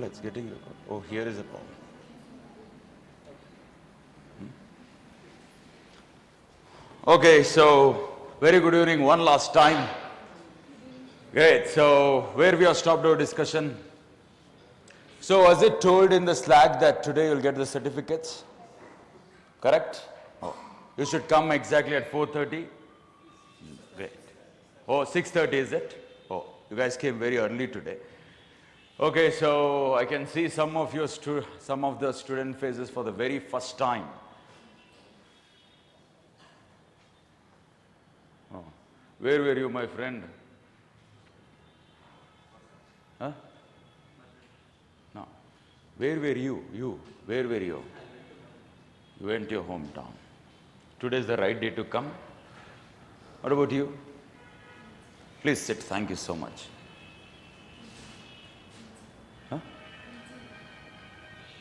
Well, it's getting recorded. Oh, here is a problem. Okay, so very good evening one last time. Great, so where we have stopped our discussion. So was it told in the Slack that today you'll get the certificates? Correct? Oh, you should come exactly at 4:30. Great. Oh, 6:30 is it? Oh, you guys came very early today. Okay, so I can see some of the student faces for the very first time. Oh, where were you, my friend? Huh? No. Where were you? Where were you? You went to your hometown. Today is the right day to come. What about you? Please sit. Thank you so much. Huh?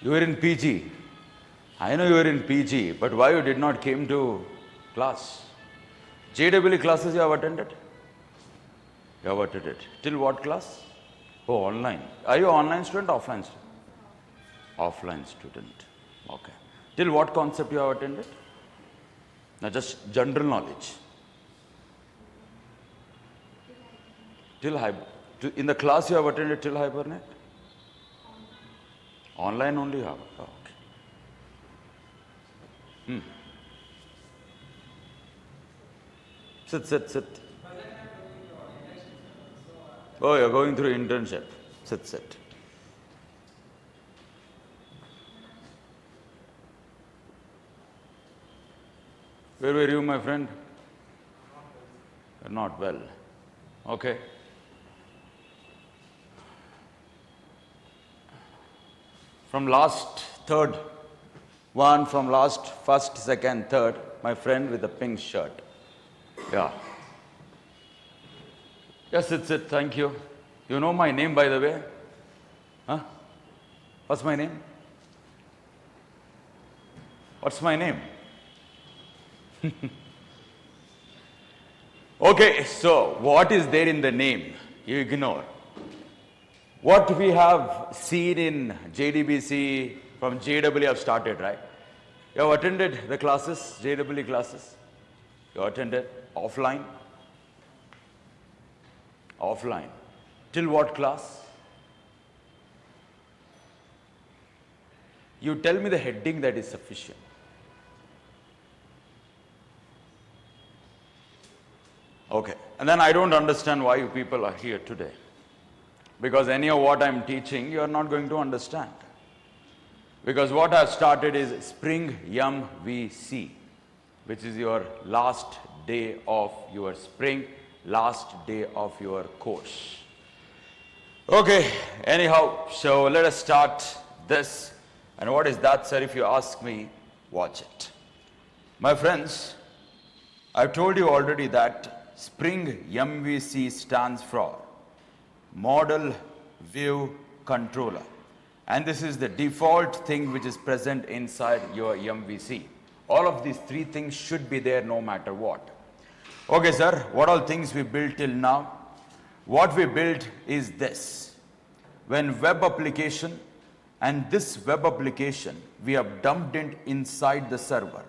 You were in PG. I know you were in PG, but why you did not came to class? JEE classes you have attended? You have attended. Till what class? Oh, online. Are you online student or offline student? Offline student. Okay. Till what concept you have attended? Now just general knowledge. In the class you have attended till Hibernate? Online only you have? Oh, okay. Sit. Oh, you're going through internship. Sit. Where were you, my friend? You're not well. Okay. From last third, one from last first, second, third, my friend with the pink shirt. Yeah. Yes, sit. Thank you. You know my name, by the way? Huh? What's my name? What's my name? Okay, so what is there in the name? You ignore. What we have seen in JDBC from JEE have started, right? You have attended the classes, JEE classes? You attended offline? Offline. Till what class? You tell me the heading that is sufficient. Okay, and then I don't understand why you people are here today. Because any of what I'm teaching, you are not going to understand. Because what I've started is Spring MVC, which is your last day of your spring, last day of your course. Okay, anyhow, so let us start this. And what is that, sir? If you ask me, watch it. My friends, I've told you already that Spring MVC stands for Model View Controller. And this is the default thing which is present inside your MVC. All of these three things should be there no matter what. Okay, sir, what all things we built till now? What we built is this. When web application, and this web application, we have dumped it inside the server.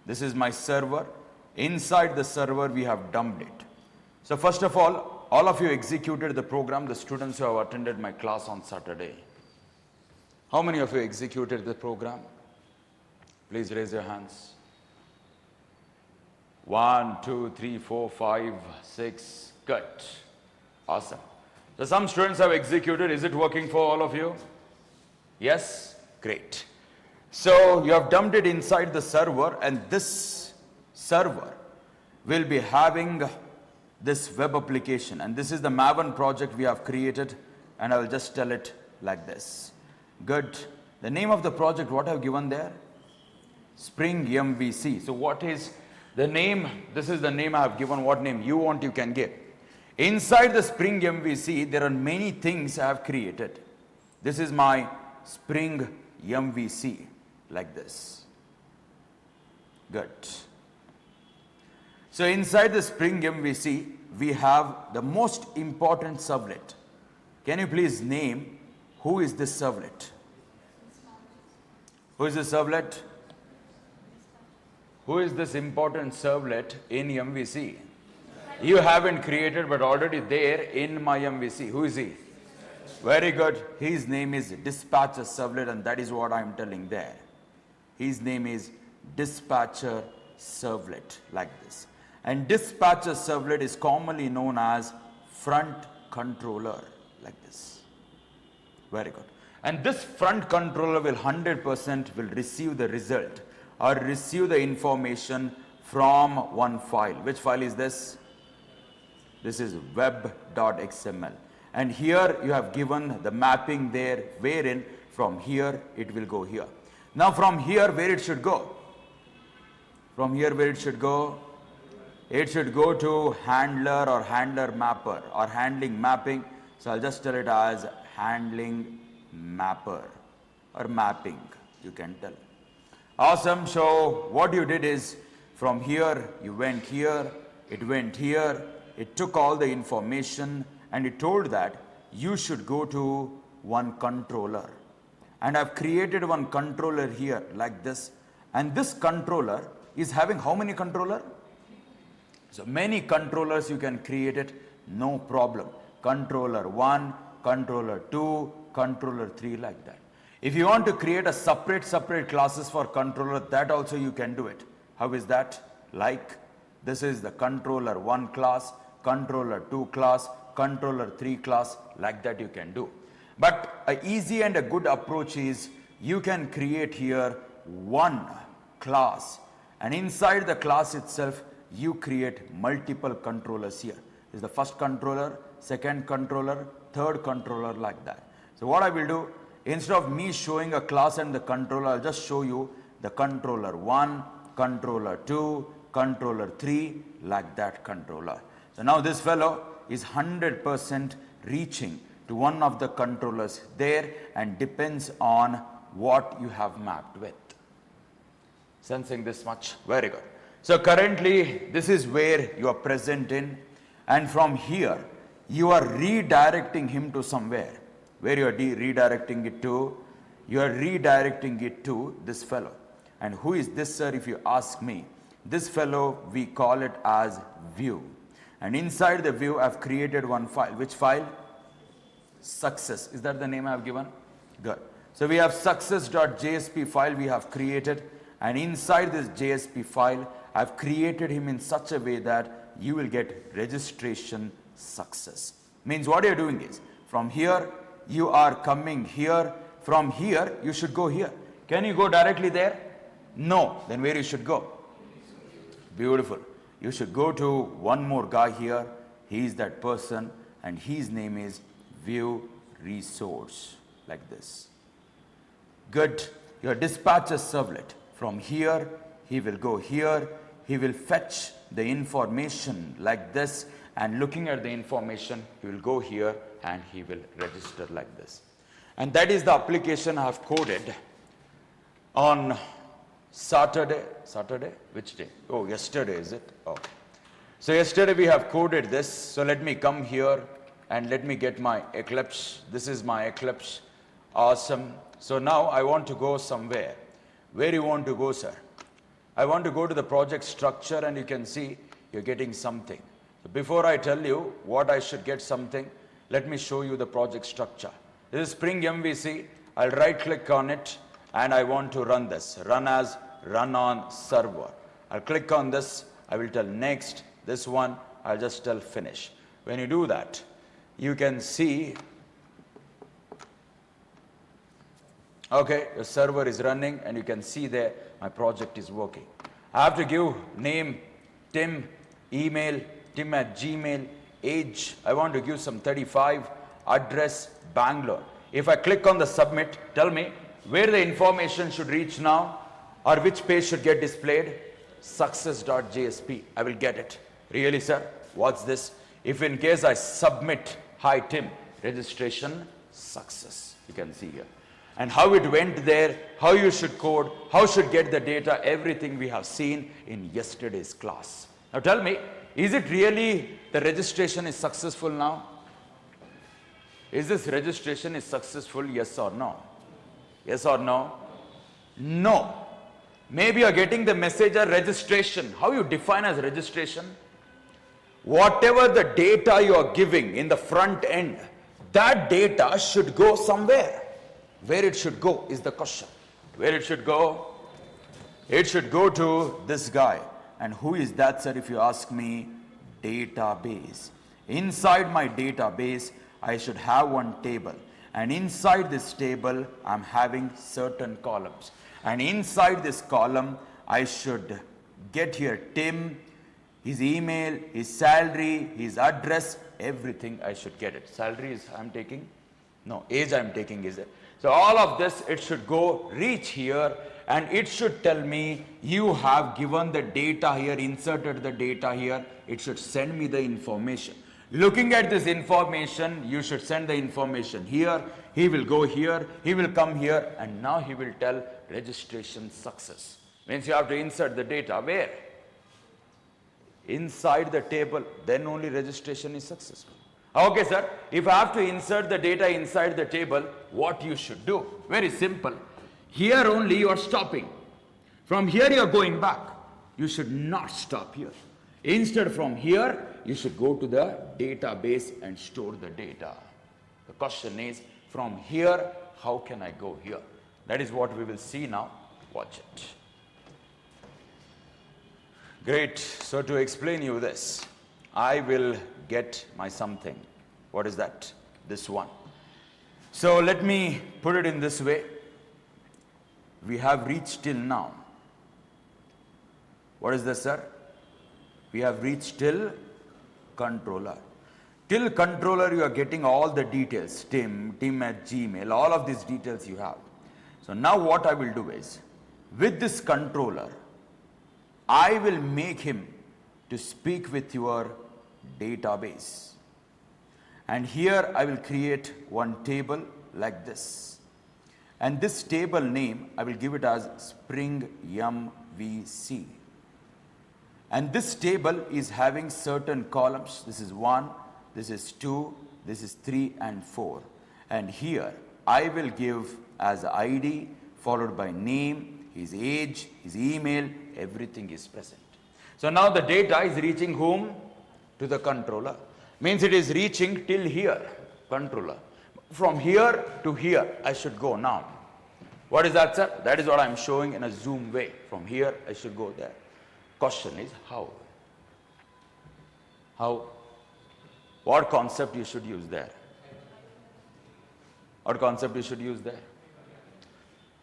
This is my server. Inside the server, we have dumped it. So first of all of you executed the program, the students who have attended my class on Saturday. How many of you executed the program? Please raise your hands. 1, 2, 3, 4, 5, 6. Good. Awesome. So some students have executed. Is it working for all of you? Yes? Great. So you have dumped it inside the server, and this server will be having this web application. And this is the Maven project we have created, and I will just tell it like this. Good. The name of the project, what I have given there? Spring MVC. So what is the name? This is the name I have given. What name you want, you can give. Inside the Spring MVC, there are many things I have created. This is my Spring MVC, like this. Good. So inside the Spring MVC, we have the most important sublet. Can you please name Who is this servlet? Who is this servlet? Who is this important servlet in MVC? You haven't created, but already there in my MVC. Who is he? Very good. His name is dispatcher servlet, and that is what I am telling there. His name is dispatcher servlet, like this. And dispatcher servlet is commonly known as front controller, like this. Very good. And this front controller will 100% will receive the result or receive the information from one file. Which file is this? This is web.xml. And here you have given the mapping there, wherein from here it will go here. Now from here, where it should go? From here, where it should go? It should go to handler or handler mapper or handling mapping. So I'll just tell it as handling mapper or mapping, you can tell. Awesome. So what you did is from here, you went here, it went here, it took all the information and it told that you should go to one controller. And I've created one controller here like this. And this controller is having how many controller? So many controllers you can create it, no problem. Controller 1, controller 2, controller 3, like that. If you want to create a separate classes for controller, that also you can do it. How is that? Like this is the controller 1 class, controller 2 class, controller 3 class, like that you can do. But an easy and a good approach is you can create here one class, and inside the class itself you create multiple controllers here. This is the first controller, second controller, third controller, like that. So what I will do, instead of me showing a class and the controller, I'll just show you the controller 1, controller 2, controller 3, like that controller. So now this fellow is 100% reaching to one of the controllers there, and depends on what you have mapped with. Sensing this much? Very good. So currently this is where you are present in, and from here you are redirecting him to somewhere. Where you are redirecting it to? You are redirecting it to this fellow. And who is this, sir, if you ask me? This fellow, we call it as view. And inside the view I've created one file. Which file? Success. Is that the name I've given? Good. So we have success.jsp file we have created, and inside this JSP file I've created him in such a way that you will get registration success. Means what you're doing is from here you are coming here, from here you should go here. Can you go directly there? No. Then where you should go? Beautiful. You should go to one more guy here. He is that person, and his name is view resource, like this. Good. Your dispatcher servlet. From here, he will go here. He will fetch the information like this, and looking at the information, he will go here and he will register like this. And that is the application I have coded on Saturday. Saturday? Which day? Oh, yesterday, is it? Okay. So yesterday we have coded this. So let me come here and let me get my Eclipse. This is my Eclipse. Awesome. So now I want to go somewhere. Where you want to go, sir? I want to go to the project structure, and you can see you're getting something. So before I tell you what I should get something, let me show you the project structure. This is Spring MVC. I'll right click on it, and I want to run this. Run as run on server. I'll click on this. I will tell next. This one, I'll just tell finish. When you do that, you can see, okay, your server is running, and you can see there my project is working. I have to give name, Tim, email, tim@gmail, age, I want to give some 35, address, Bangalore. If I click on the submit, tell me where the information should reach now, or which page should get displayed. Success.jsp, I will get it. Really, sir? What's this? If in case I submit, hi Tim, registration success, you can see here. And how it went there, how you should code, how should get the data, everything we have seen in yesterday's class. Now tell me, is it really the registration is successful now? Is this registration is successful? Yes or no? Yes or no? No. Maybe you are getting the message as registration. How you define as registration? Whatever the data you are giving in the front end, that data should go somewhere. Where it should go is the question. Where it should go? It should go to this guy. And who is that, sir, if you ask me? Database. Inside my database, I should have one table. And inside this table, I'm having certain columns. And inside this column, I should get here Tim, his email, his salary, his address, everything I should get it. Salary is I'm taking? No, age I'm taking, is it? So all of this, it should go reach here, and it should tell me you have given the data here, inserted the data here. It should send me the information. Looking at this information, you should send the information here. He will go here, he will come here, and now he will tell registration success. Means you have to insert the data where? Inside the table, then only registration is successful. Okay, sir, if I have to insert the data inside the table, what you should do? Very simple. Here only you are stopping. From here you are going back. You should not stop here. Instead, from here, you should go to the database and store the data. The question is, from here, how can I go here? That is what we will see now. Watch it. Great. So to explain you this, I will get my something. What is that? This one. So let me put it in this way. We have reached till now. What is this, sir? We have reached till controller. Till controller, you are getting all the details. Tim at Gmail, all of these details you have. So now what I will do is, with this controller, I will make him to speak with your database. And here I will create one table like this. And this table name, I will give it as Spring MVC. And this table is having certain columns. This is 1, this is 2, this is 3 and 4. And here I will give as ID followed by name, his age, his email, everything is present. So now the data is reaching whom? To the controller. Means it is reaching till here, controller. From here to here, I should go now. What is that, sir? That is what I am showing in a zoom way. From here, I should go there. Question is how? How? What concept you should use there? What concept you should use there?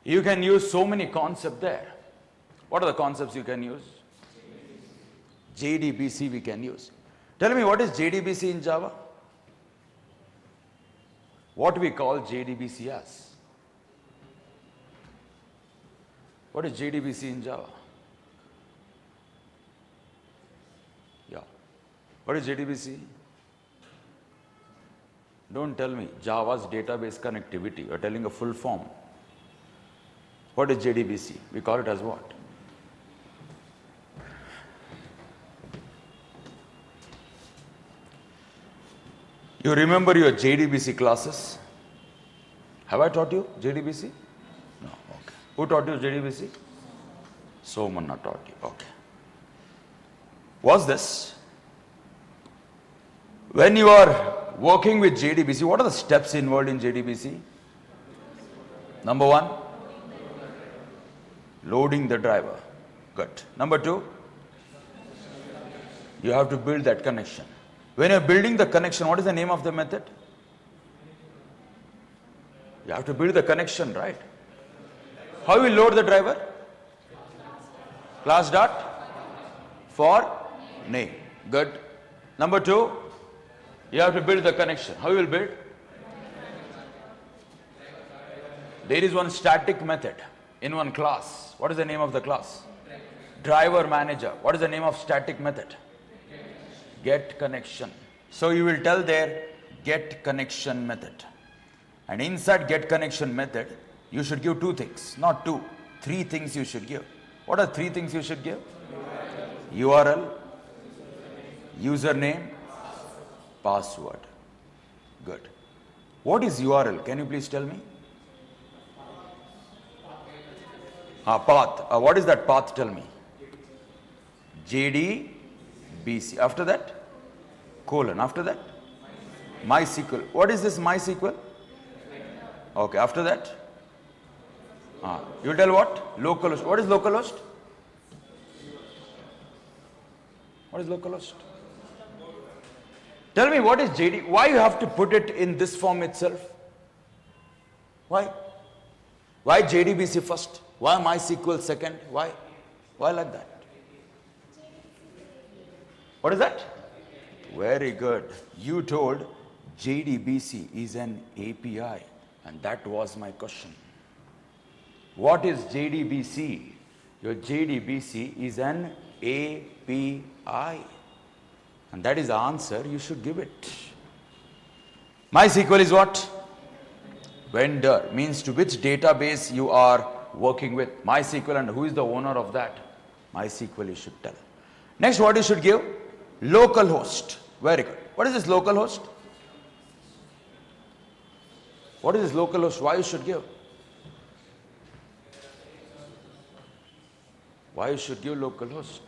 You can use so many concepts there. What are the concepts you can use? JDBC we can use. Tell me, what is JDBC in Java? What we call JDBC as? What is JDBC in Java? Yeah. What is JDBC? Don't tell me Java's database connectivity. You are telling a full form. What is JDBC? We call it as what? You remember your JDBC classes? Have I taught you JDBC? No, okay. Who taught you JDBC? Somanna taught you, okay. What's this? When you are working with JDBC, what are the steps involved in JDBC? Number 1, loading the driver. Good. Number 2, you have to build that connection. When you're building the connection, what is the name of the method? You have to build the connection, right? How will you load the driver? Class dot for name. Good. Number 2, you have to build the connection. How you will build? There is one static method in one class. What is the name of the class? Driver manager. What is the name of static method? Get connection. So you will tell there get connection method. And inside get connection method, you should give 2 things. Not 2, 3 things you should give. What are 3 things you should give? URL, username, password. Good. What is URL? Can you please tell me? Path. What is that path? Tell me. JDBC. After that? Colon. After that? MySQL. What is this MySQL? Okay. After that? You tell what? Localhost. What is localhost? What is localhost? Tell me what is JD. Why you have to put it in this form itself? Why? Why JDBC first? Why MySQL second? Why? Why like that? What is that? Very good. You told JDBC is an API, and that was my question. What is JDBC? Your JDBC is an API. And that is the answer, you should give it. MySQL is what? Vendor, means to which database you are working with. MySQL, and who is the owner of that? MySQL you should tell. Next, what you should give? Localhost. Very good. What is this localhost? What is this localhost? Why you should give? Why you should give localhost?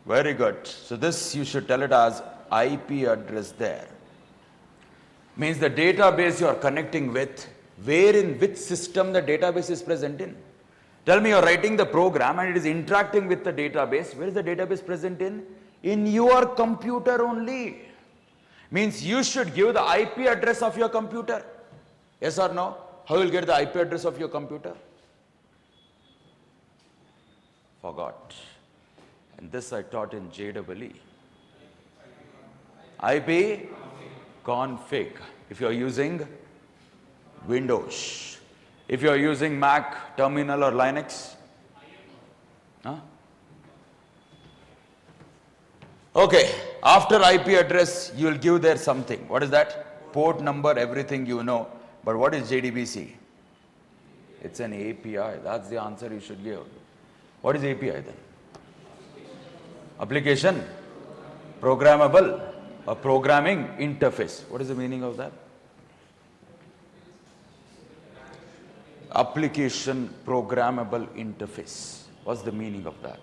Very good. So this you should tell it as IP address there. Means the database you are connecting with, where in which system the database is present in. Tell me you are writing the program and it is interacting with the database. Where is the database present in? In your computer only. Means you should give the IP address of your computer. Yes or no? How will you get the IP address of your computer? Forgot. And this I taught in JEE. IP config. If you are using Windows. If you are using Mac, Terminal or Linux. Okay. After IP address, you will give there something. What is that? Port number, everything you know. But what is JDBC? It's an API. That's the answer you should give. What is API then? Application, programmable, a programming interface. What is the meaning of that? Application programmable interface. What's the meaning of that?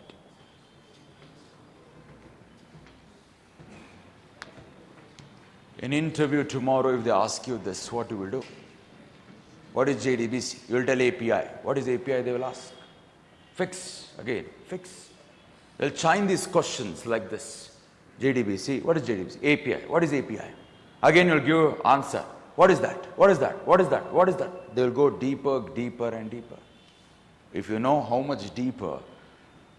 In interview tomorrow, if they ask you this, what you will do? What is JDBC? You will tell API. What is API? They will ask. Fix. Again, fix. They'll chime these questions like this. JDBC. What is JDBC? API. What is API? Again, you'll give answer. What is that? What is that? What is that? What is that? They'll go deeper, deeper and deeper. If you know how much deeper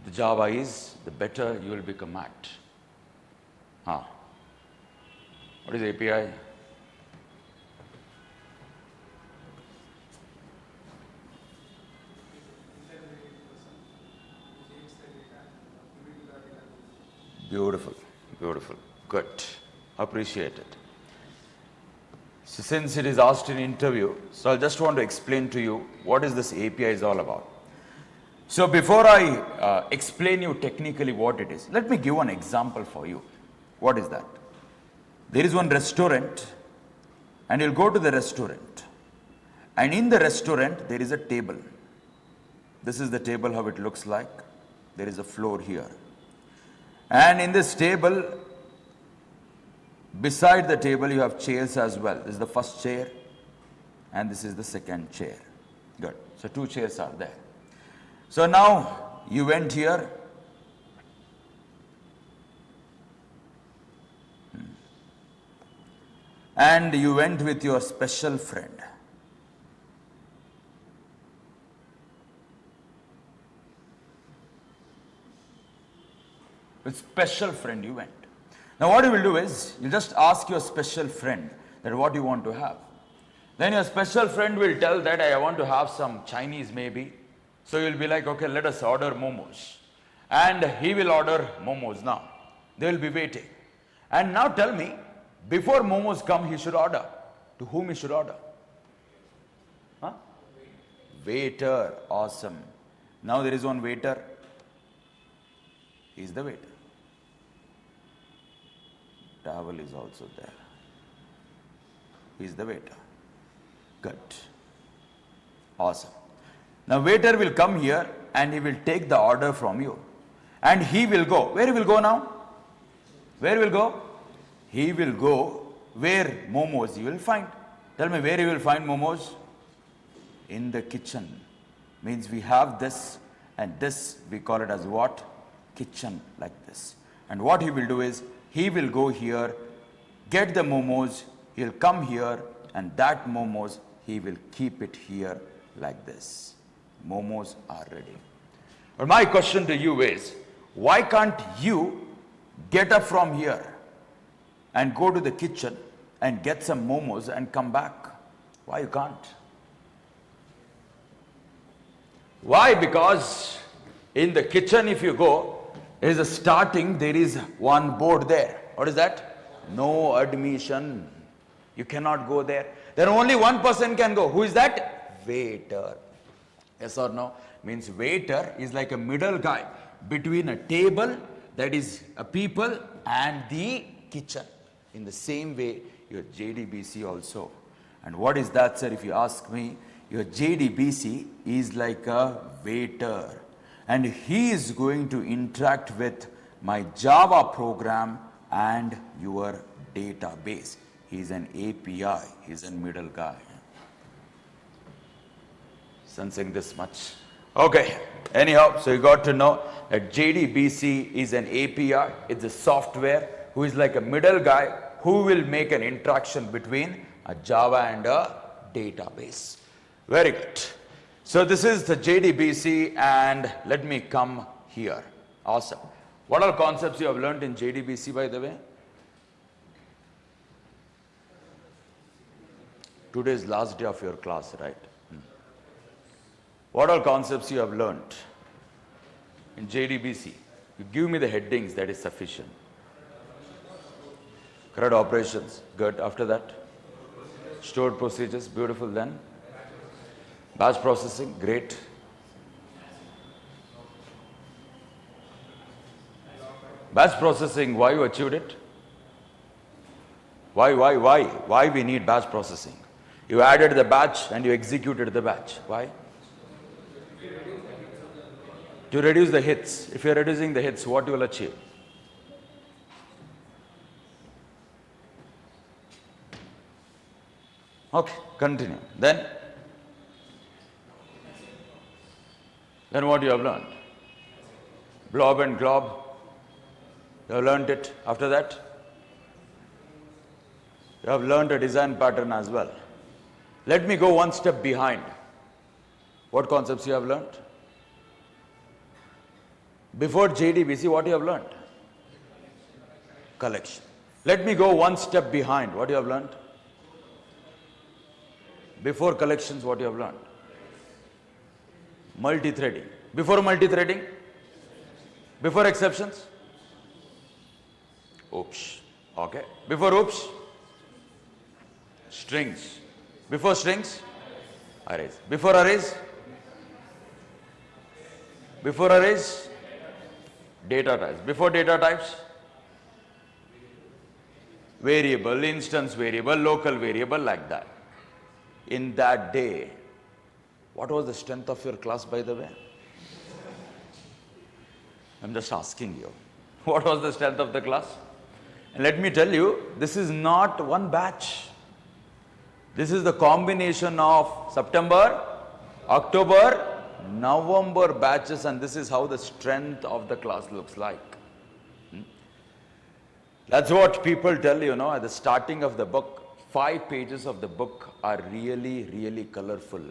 the Java is, the better you will become at. What is API? Beautiful, beautiful, good, appreciate it. So since it is asked in interview, so I just want to explain to you what is this API is all about. So before I explain you technically what it is, let me give one example for you. What is that? There is one restaurant and you'll go to the restaurant, and in the restaurant there is a table. This is the table, how it looks like. There is a floor here. And in this table, beside the table, you have chairs as well. This is the first chair, and this is the second chair. Good. So two chairs are there. So now you went here. And you went with your special friend. With special friend you went. Now what you will do is, you just ask your special friend that what you want to have. Then your special friend will tell that I want to have some Chinese maybe. So you'll be like, okay, let us order momos. And he will order momos now. They will be waiting. And now tell me, before momos come, he should order. To whom he should order? Waiter. Awesome. Now there is one waiter. He is the waiter. towel is also there. He's the waiter. Good. Awesome. Now waiter will come here and he will take the order from you. And he will go. Where he will go now? Where he will go? He will go where momos you will find. Tell me where you will find momos? In the kitchen. Means we have this and this, we call it as what? Kitchen, like this. And what he will do is, he will go here, get the momos, he'll come here, and that momos, he will keep it here like this. Momos are ready. But my question to you is, why can't you get up from here and go to the kitchen and get some momos and come back? Why you can't? Why? Because in the kitchen, if you go, there is a starting, there is one board there. What is that? No admission. You cannot go there. Then only one person can go. Who is that? Waiter. Yes or no? Means waiter is like a middle guy between a table, that is a people, and the kitchen. In the same way, your JDBC also. And what is that, sir? If you ask me, your JDBC is like a waiter. And he is going to interact with my Java program and your database. He is an API. He is a middle guy. Sensing this much? Okay. Anyhow, so you got to know that JDBC is an API. It's a software who is like a middle guy who will make an interaction between a Java and a database. Very good. So this is the JDBC, and let me come here. Awesome. What are concepts you have learned in JDBC, by the way? Today is last day of your class, right? What are concepts you have learned in JDBC? You give me the headings, that is sufficient. CRUD operations, good. After that? Stored procedures, beautiful. Then? Batch processing, great. Batch processing, why you achieved it? Why we need batch processing? You added the batch and you executed the batch. Why? To reduce the hits. If you are reducing the hits, what you will achieve? Okay, continue. Then what you have learned? Blob and glob. You have learned it. After that, you have learned a design pattern as well. Let me go one step behind. What concepts you have learned? Before JDBC, what you have learned? Collection. Let me go one step behind. What you have learned? Before collections, what you have learned? Multi-threading. Before multi-threading? Before exceptions? Oops. Okay. Before oops? Strings. Before strings? Arrays. Before arrays? Before arrays? Data types. Before data types? Variable, instance variable, local variable, like that. In that day, what was the strength of your class, by the way? I'm just asking you. What was the strength of the class? And let me tell you, this is not one batch. This is the combination of September, October, November batches, and this is how the strength of the class looks like. That's what people tell you, at the starting of the book. 5 pages of the book are really, really colorful.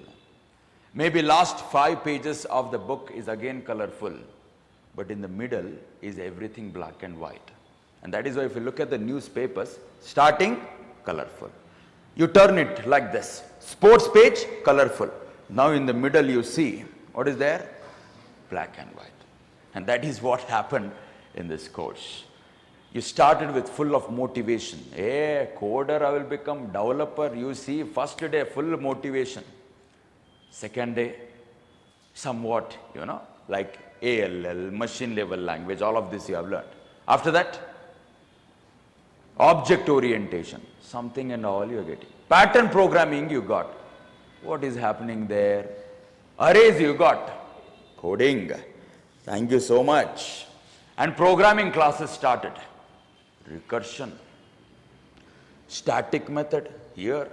Maybe last 5 pages of the book is again colorful, but in the middle is everything black and white. And that is why if you look at the newspapers, starting, colorful. You turn it like this. Sports page, colorful. Now in the middle you see, what is there? Black and white. And that is what happened in this course. You started with full of motivation. Hey, coder, I will become developer. You see, first day, full motivation. Second day, somewhat, like ALL, machine level language, all of this you have learned. After that, Object orientation, something and all you are getting. Pattern programming you got. What is happening there? Arrays you got. Coding. Thank you so much. And programming classes started. Recursion. Static method here.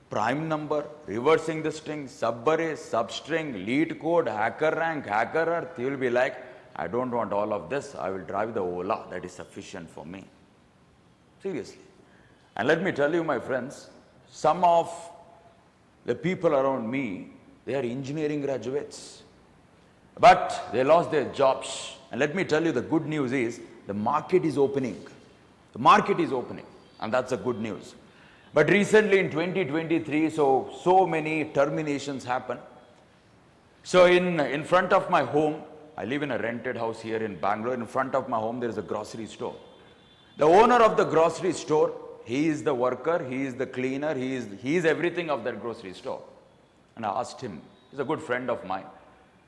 Prime number, reversing the string, subarray, substring, lead code, hacker rank, hacker earth. You will be like, I don't want all of this. I will drive the Ola. That is sufficient for me. Seriously. And let me tell you, my friends, some of the people around me, they are engineering graduates. But they lost their jobs. And let me tell you, the good news is the market is opening. The market is opening. And that's the good news. But recently in 2023, so many terminations happened. So in front of my home, I live in a rented house here in Bangalore. In front of my home, there is a grocery store. The owner of the grocery store, he is the worker, he is the cleaner, he is everything of that grocery store. And I asked him, he's a good friend of mine.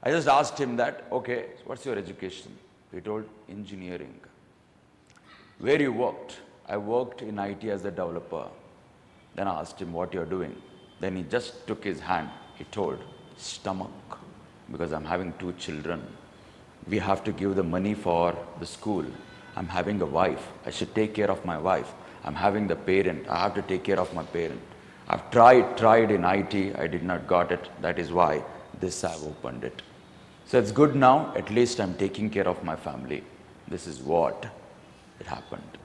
I just asked him that, okay, what's your education? He told, engineering. Where you worked? I worked in IT as a developer. Then I asked him what you're doing. Then he just took his hand. He told, stomach, because I'm having 2 children. We have to give the money for the school. I'm having a wife. I should take care of my wife. I'm having the parent. I have to take care of my parent. I've tried in IT. I did not got it. That is why this I've opened it. So it's good now. At least I'm taking care of my family. This is what it happened.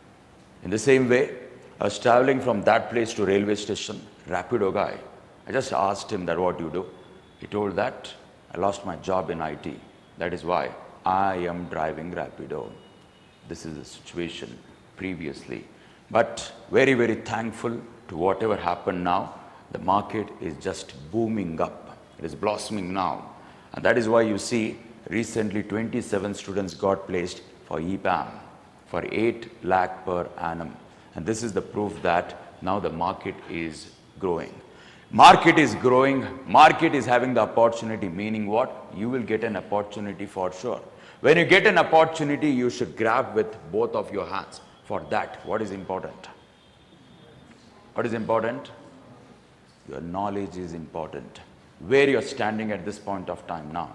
In the same way, I was traveling from that place to railway station, Rapido guy. I just asked him that what you do. He told that I lost my job in IT. That is why I am driving Rapido. This is the situation previously. But very, very thankful to whatever happened now. The market is just booming up. It is blossoming now. And that is why you see recently 27 students got placed for EPAM for 8 lakh per annum. And this is the proof that now the market is growing. Market is growing, market is having the opportunity, meaning what? You will get an opportunity for sure. When you get an opportunity, you should grab with both of your hands. For that, what is important? What is important? Your knowledge is important. Where you're standing at this point of time now.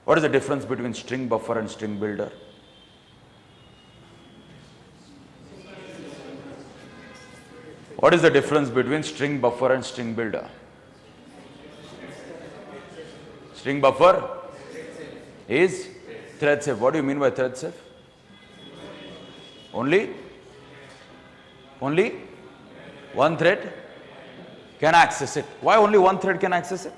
What is the difference between string buffer and string builder? What is the difference between string buffer and string builder? String buffer is thread safe. What do you mean by thread safe? Only one thread can access it. Why only one thread can access it?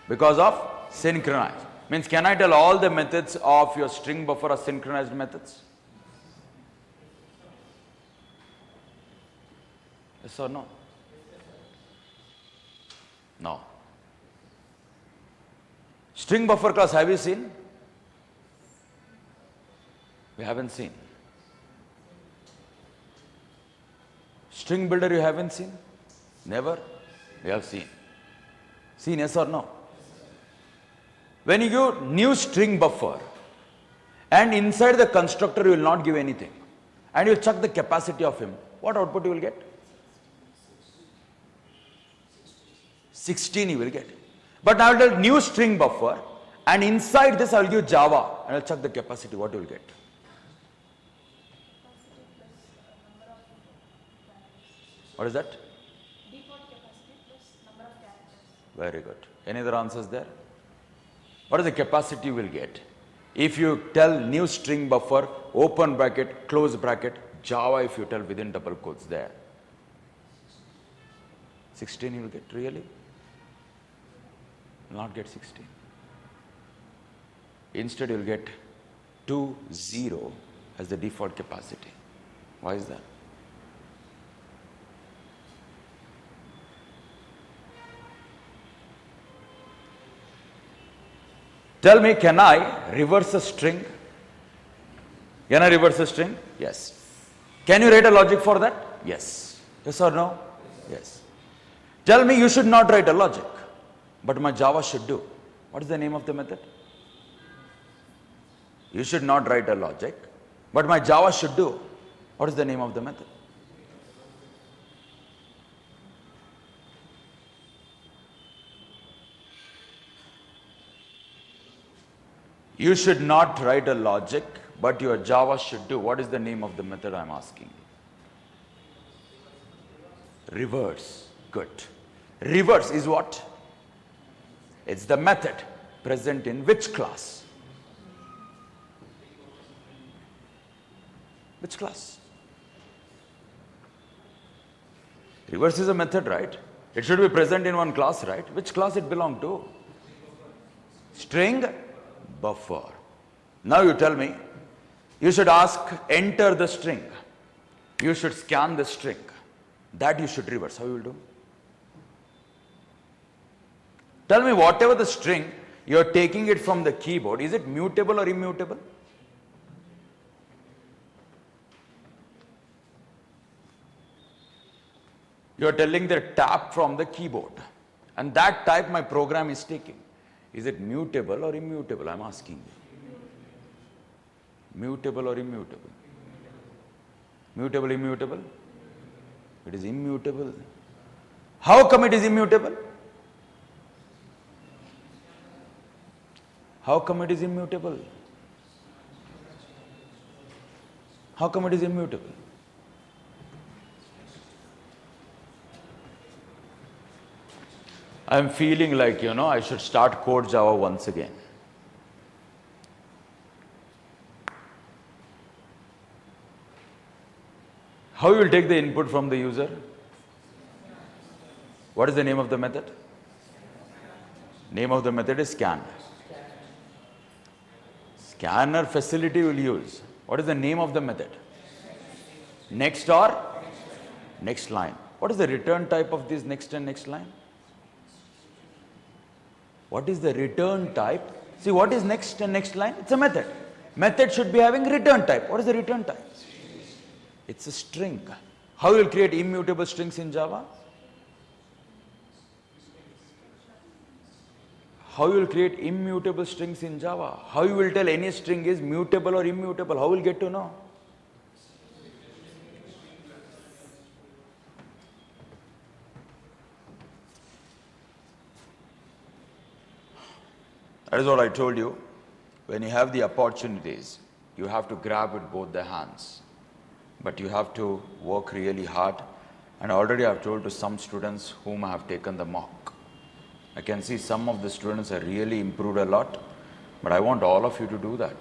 Because of synchronized. Means can I tell all the methods of your string buffer are synchronized methods? Yes or no? No. String buffer class, have you seen? We haven't seen. String builder you haven't seen? Never? We have seen. Seen, yes or no? When you give new string buffer and inside the constructor you will not give anything and you check the capacity of him, what output you will get? 16 you will get. But now I will tell new string buffer and inside this I will give Java and I will check the capacity, what you will get? What is that? Default capacity plus number of characters. Very good. Any other answers there? What is the capacity you will get? If you tell new string buffer, open bracket, close bracket, Java if you tell within double quotes there. 16 you will get, really? You will not get 16. Instead you will get 20 as the default capacity. Why is that? Tell me, can I reverse a string? Can I reverse a string? Yes. Can you write a logic for that? Yes. Yes or no? Yes. Tell me you should not write a logic, but my Java should do. What is the name of the method? You should not write a logic. But my Java should do. What is the name of the method? You should not write a logic, but your Java should do. What is the name of the method I'm asking? Reverse. Good. Reverse is what? It's the method present in which class? Which class? Reverse is a method, right? It should be present in one class, right? Which class it belong to? String buffer. Now you tell me, you should ask enter the string. You should scan the string. That you should reverse. How you will do? Tell me whatever the string, you are taking it from the keyboard. Is it mutable or immutable? You are telling the tap from the keyboard. And that type my program is taking. Is it mutable or immutable? I'm asking you. Mutable or immutable? Mutable, immutable? It is immutable. How come it is immutable? How come it is immutable? How come it is immutable? I'm feeling like, I should start code Java once again. How you will take the input from the user? What is the name of the method? Name of the method is scan. Scanner facility will use. What is the name of the method? Next or? Next line. What is the return type of this next and next line? What is the return type? See, what is next and next line? It's a method. Method should be having return type. What is the return type? It's a string. How you will create immutable strings in Java? How you will create immutable strings in Java? How you will tell any string is mutable or immutable? How will get to know? That is what I told you. When you have the opportunities, you have to grab with both the hands. But you have to work really hard. And already I have told to some students whom I have taken the mock. I can see some of the students have really improved a lot. But I want all of you to do that.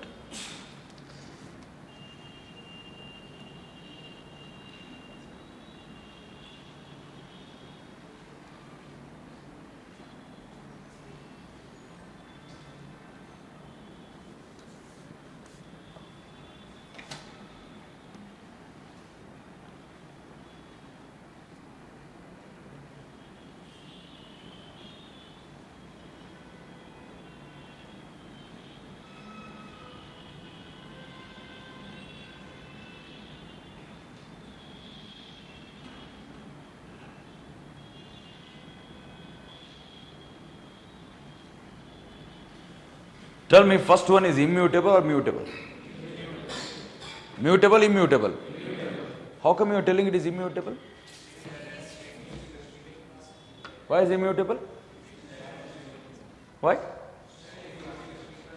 Tell me, first one is immutable or mutable? Mutable, immutable. How come you are telling it is immutable? Why is immutable? Why?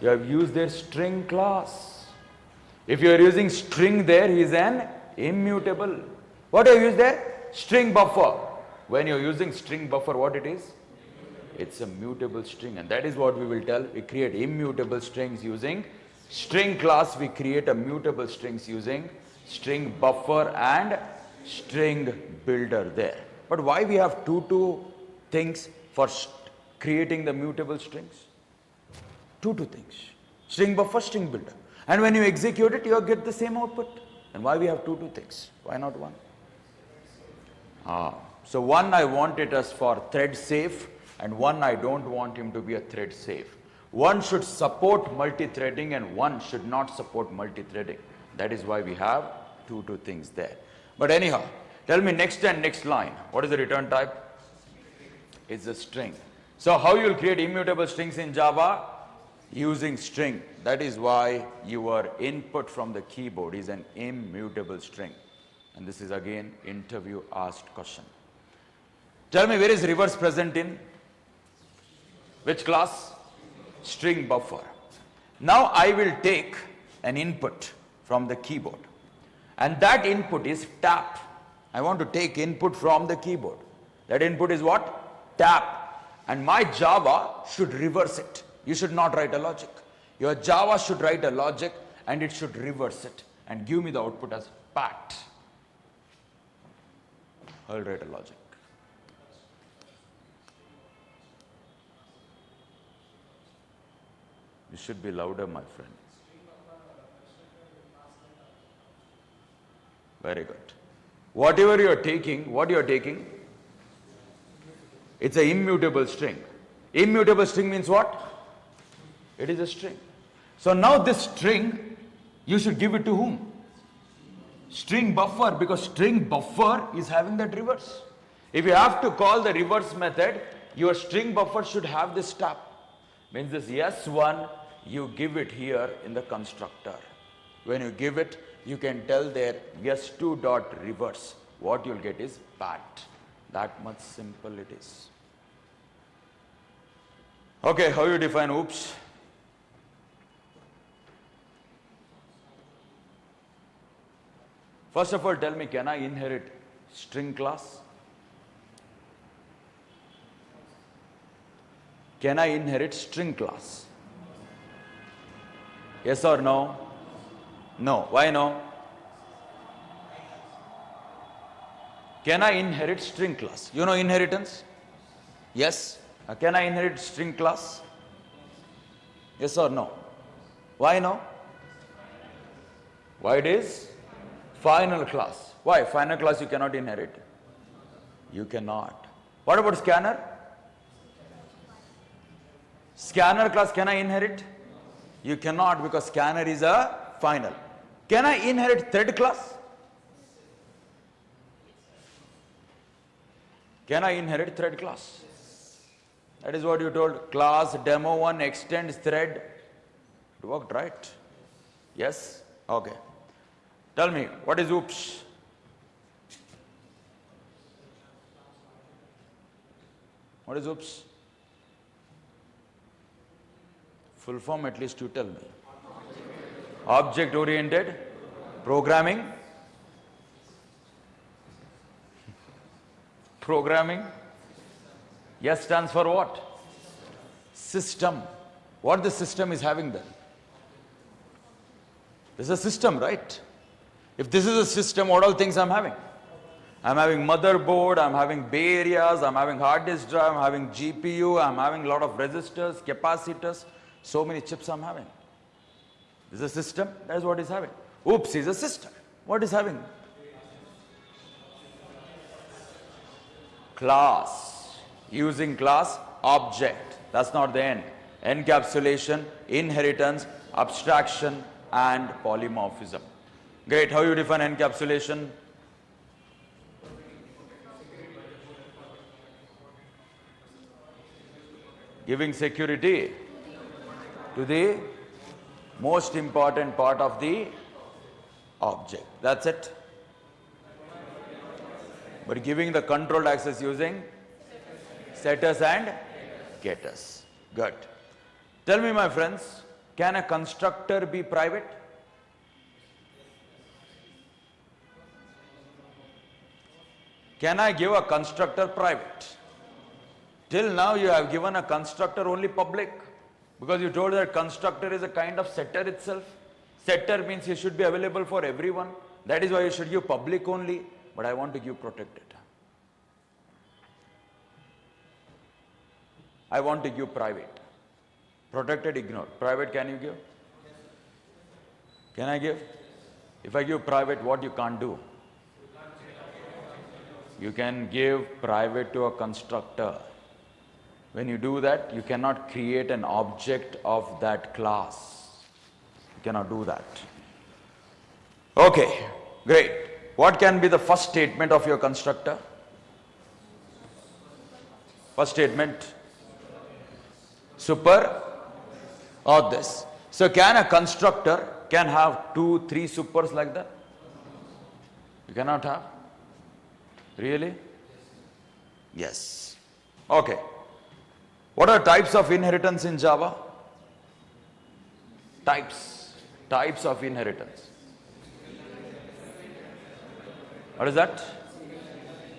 You have used their string class. If you are using string there, he is an immutable. What have you used there? String buffer. When you are using string buffer, what it is? It's a mutable string, and that is what we will tell. We create immutable strings using string class. We create a mutable strings using string buffer and string builder there. But why we have two things for creating the mutable strings? Two things. String buffer, string builder. And when you execute it, you get the same output. And why we have two things? Why not one? So one I want it as for thread safe, and one I don't want him to be a thread safe. One should support multi-threading and one should not support multi-threading. That is why we have two things there. But anyhow, tell me next and next line. What is the return type? It's a string. So how you will create immutable strings in Java? using string. That is why your input from the keyboard is an immutable string. And this is again interview asked question. Tell me, where is reverse present in? Which class? String buffer. Now I will take an input from the keyboard, and that input is tap. I want to take input from the keyboard. That input is what? Tap. And my Java should reverse it. You should not write a logic. Your Java should write a logic and it should reverse it and give me the output as pat. I'll write a logic. You should be louder, my friend. Very good. Whatever you are taking, what you are taking? It's an immutable string. Immutable string means what? It is a string. So now this string, you should give it to whom? String buffer, because string buffer is having that reverse. If you have to call the reverse method, your string buffer should have this tap. Means this S1, you give it here in the constructor. When you give it, you can tell there S2 dot reverse. What you'll get is pat. That much simple it is. Okay, how you define oops? First of all, tell me, can I inherit string class? Can I inherit string class? Yes or no? No. Why no? Can I inherit string class? You know inheritance? Yes. Can I inherit string class? Yes or no? Why no? Why it is? Final class. Why? Final class you cannot inherit. You cannot. What about scanner? Scanner class can I inherit? You cannot, because scanner is a final. Can I inherit thread class? Can I inherit thread class? That is what you told. Class demo1 extends thread. It worked, right? Yes? Okay. Tell me, what is oops? What is oops? Full form at least you tell me. Object oriented programming. Programming. S stands for what? System. What the system is having then? This is a system, right? If this is a system, what all things I'm having? I'm having motherboard, I'm having bay areas, I'm having hard disk drive, I'm having GPU, I'm having a lot of resistors, capacitors, so many chips I'm having. This is a system, that is what is having. Oops is a system. What is having? Class. Using class, object. That's not the end. Encapsulation, inheritance, abstraction, and polymorphism. Great. How you define encapsulation? Giving security to the most important part of the object. That's it. But giving the controlled access using setters and getters. Good. Tell me, my friends, can a constructor be private? Can I give a constructor private? Till now you have given a constructor only public, because you told that constructor is a kind of setter itself. Setter means he should be available for everyone. That is why you should give public only, but I want to give protected. I want to give private. Protected, ignore. Private, can you give? Can I give? If I give private, what you can't do? You can give private to a constructor. When you do that, you cannot create an object of that class. You cannot do that. Okay, great. What can be the first statement of your constructor? First statement. Super. or this. So can a constructor can have 2, 3 supers like that? You cannot have? Really? Yes. Okay. What are types of inheritance in Java? Types of inheritance. What is that?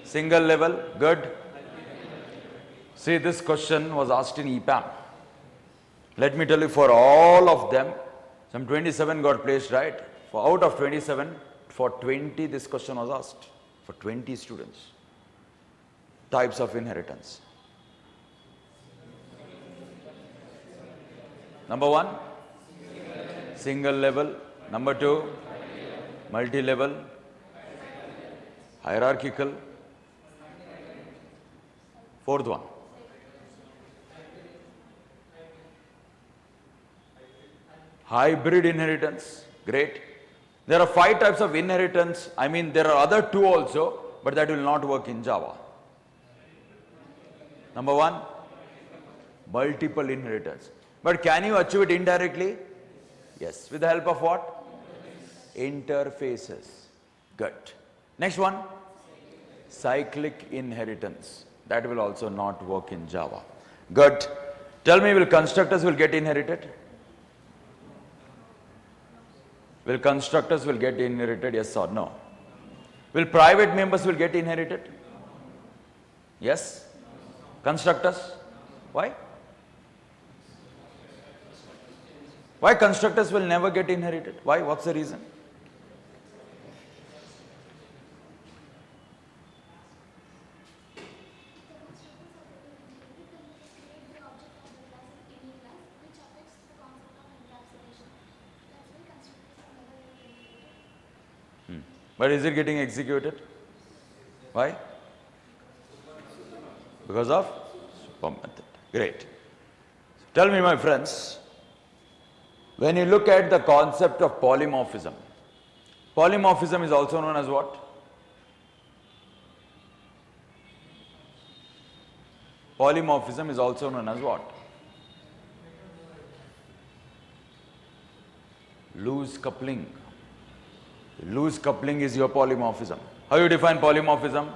Single level, good. See, this question was asked in EPAM. Let me tell you, for all of them, some 27 got placed, right? For out of 27, for 20 this question was asked. For 20 students. Types of inheritance. Number 1, single level. Number 2, multi-level. Hierarchical. Fourth one. Hybrid inheritance. Great. There are 5 types of inheritance. I mean, there are other 2 also, but that will not work in Java. Number 1, multiple inheritance. But can you achieve it indirectly? Yes. With the help of what? Interfaces. Good. Next one, cyclic inheritance. That will also not work in Java. Good. Tell me, will constructors will get inherited? Will constructors will get inherited, yes or no? Will private members will get inherited? Yes? Constructors? Why? Why constructors will never get inherited? Why? What's the reason? But is it getting executed? Why? Because of super method. Great. Tell me, my friends, when you look at the concept of polymorphism, polymorphism is also known as what? Polymorphism is also known as what? Loose coupling. Loose coupling is your polymorphism. How you define polymorphism?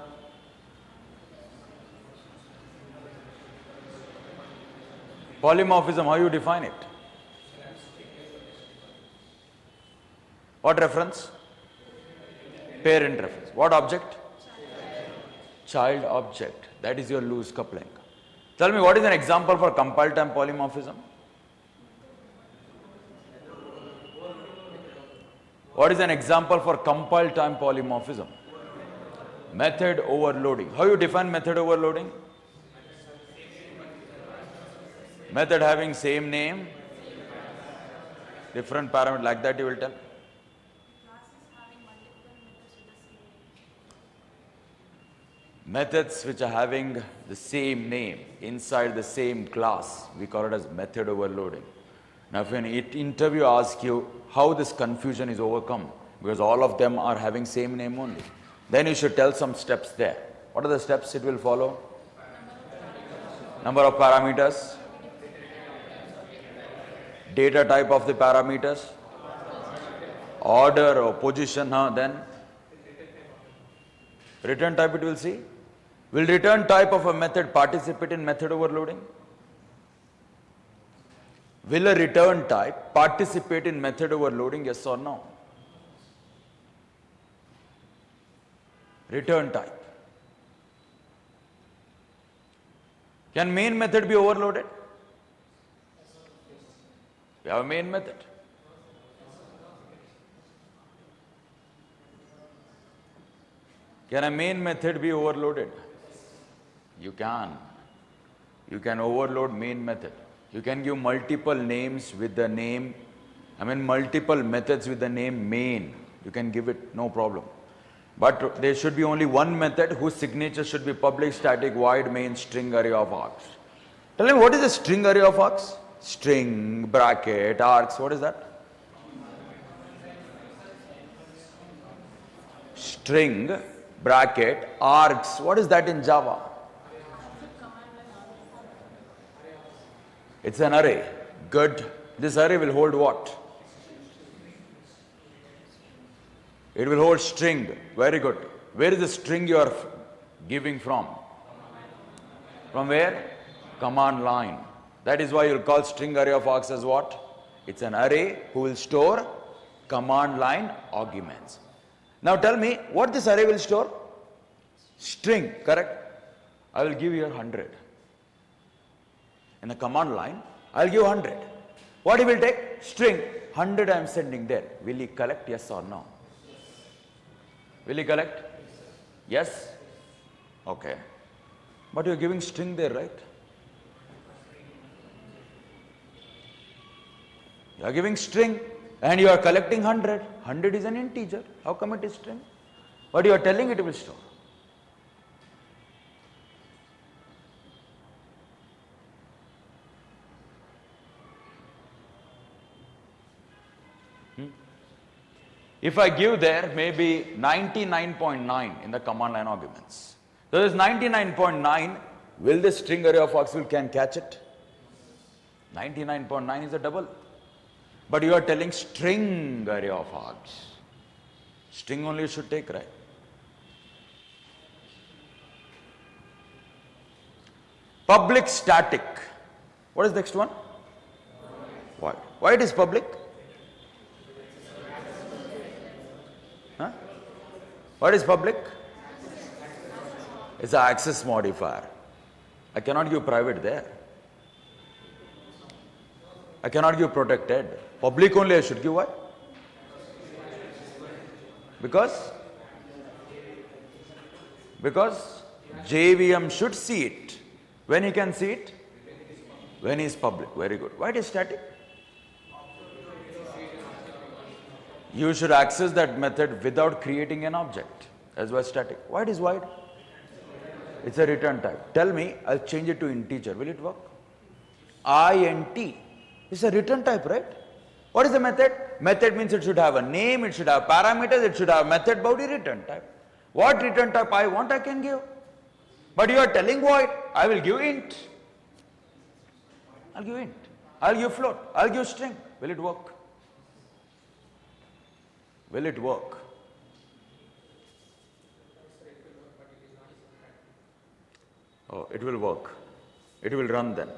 Polymorphism, how you define it? What reference? Parent reference. What object? Child object. That is your loose coupling. Tell me, what is an example for compile time polymorphism? What is an example for compile time polymorphism? Method overloading. How you define method overloading? Method having same name, different parameter, like that you will tell. Methods which are having the same name inside the same class, we call it as method overloading. Now if an interview asks you how this confusion is overcome, because all of them are having same name only, then you should tell some steps there. What are the steps it will follow? Number of parameters, data type of the parameters, order or position, then return type it will see. Will return type of a method participate in method overloading? Will a return type participate in method overloading, yes or no? Return type. Can main method be overloaded? We have a main method. Can a main method be overloaded? You can. You can overload main method. You can give multiple names with the name, multiple methods with the name main. You can give it, no problem. But there should be only one method whose signature should be public static void main string array of args. Tell me, what is a string array of args? String, bracket, args, what is that? String, bracket, args, what is that in Java? It's an array. Good. This array will hold what? It will hold string. Very good. Where is the string you are giving from? From where? Command line. That is why you'll call string array of args as what? It's an array who will store command line arguments. Now tell me, what this array will store? String, correct? I will give you 100. In the command line, I will give 100. What he will take? String. 100 I am sending there. Will he collect, yes or no? Will he collect? Yes? Okay. But you are giving string there, right? You are giving string and you are collecting 100. 100 is an integer. How come it is string? But you are telling it will store. If I give there maybe 99.9 in the command line arguments. So this 99.9, will the string array of args can catch it? 99.9 is a double. But you are telling string array of args. String only you should take, right? Public static. What is the next one? Void. Why it is public? Huh? What is public? It's an access modifier. I cannot give private there. I cannot give protected. Public only I should give what? Because JVM should see it. When he can see it? When he is public. Very good. Why it is static? You should access that method without creating an object. That's why static. Why it is void? It's a return type. Tell me, I'll change it to integer. Will it work? int. It's a return type, right? What is the method? Method means it should have a name, it should have parameters, it should have method body return type. What return type I want, I can give. But you are telling void, I will give int. I'll give int. I'll give float. I'll give string. Will it work? Will it work? Oh, it will work. It will run then.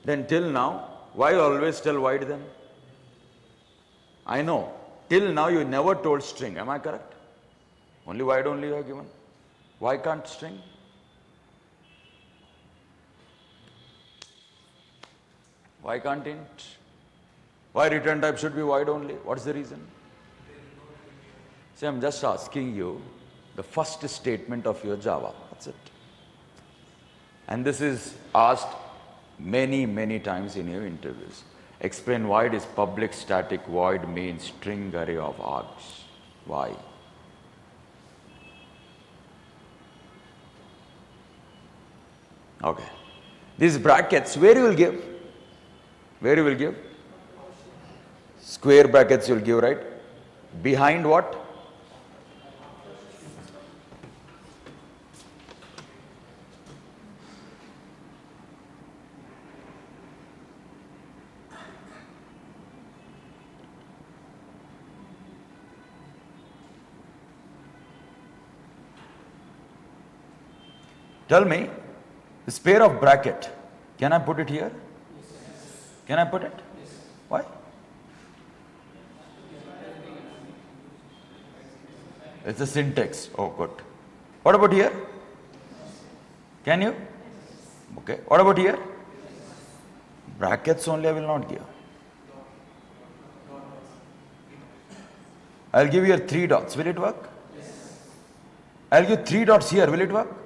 Then till now, why always tell void then? I know. Till now you never told string. Am I correct? Only void only you are given. Why can't string? Why can't int? Why return type should be void only? What's the reason? See, I'm just asking you the first statement of your Java. That's it. And this is asked many, many times in your interviews. Explain why it is public static void main string array of args. Why? Okay. These brackets, where you will give? Where you will give? Square brackets you will give, right? Behind what? Tell me, this pair of bracket, can I put it here? Yes. Can I put it? Yes. Why? It's a syntax. Oh, good. What about here? Can you? Okay. What about here? Brackets only I will not give. I'll give you 3 dots. Will it work? Yes. I'll give 3 dots here. Will it work?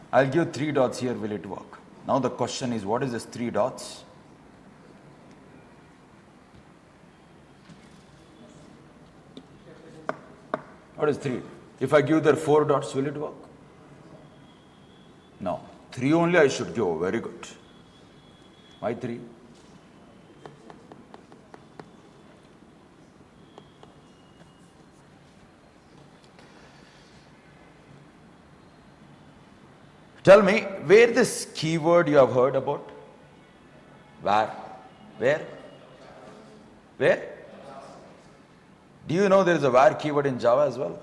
I'll give 3 dots here, will it work? Now the question is, what is this 3 dots? What is 3? If I give there 4 dots, will it work? No. 3 only I should give. Very good. Why 3? Tell me, where this keyword you have heard about? Where? Where? Where? Do you know there is a where keyword in Java as well?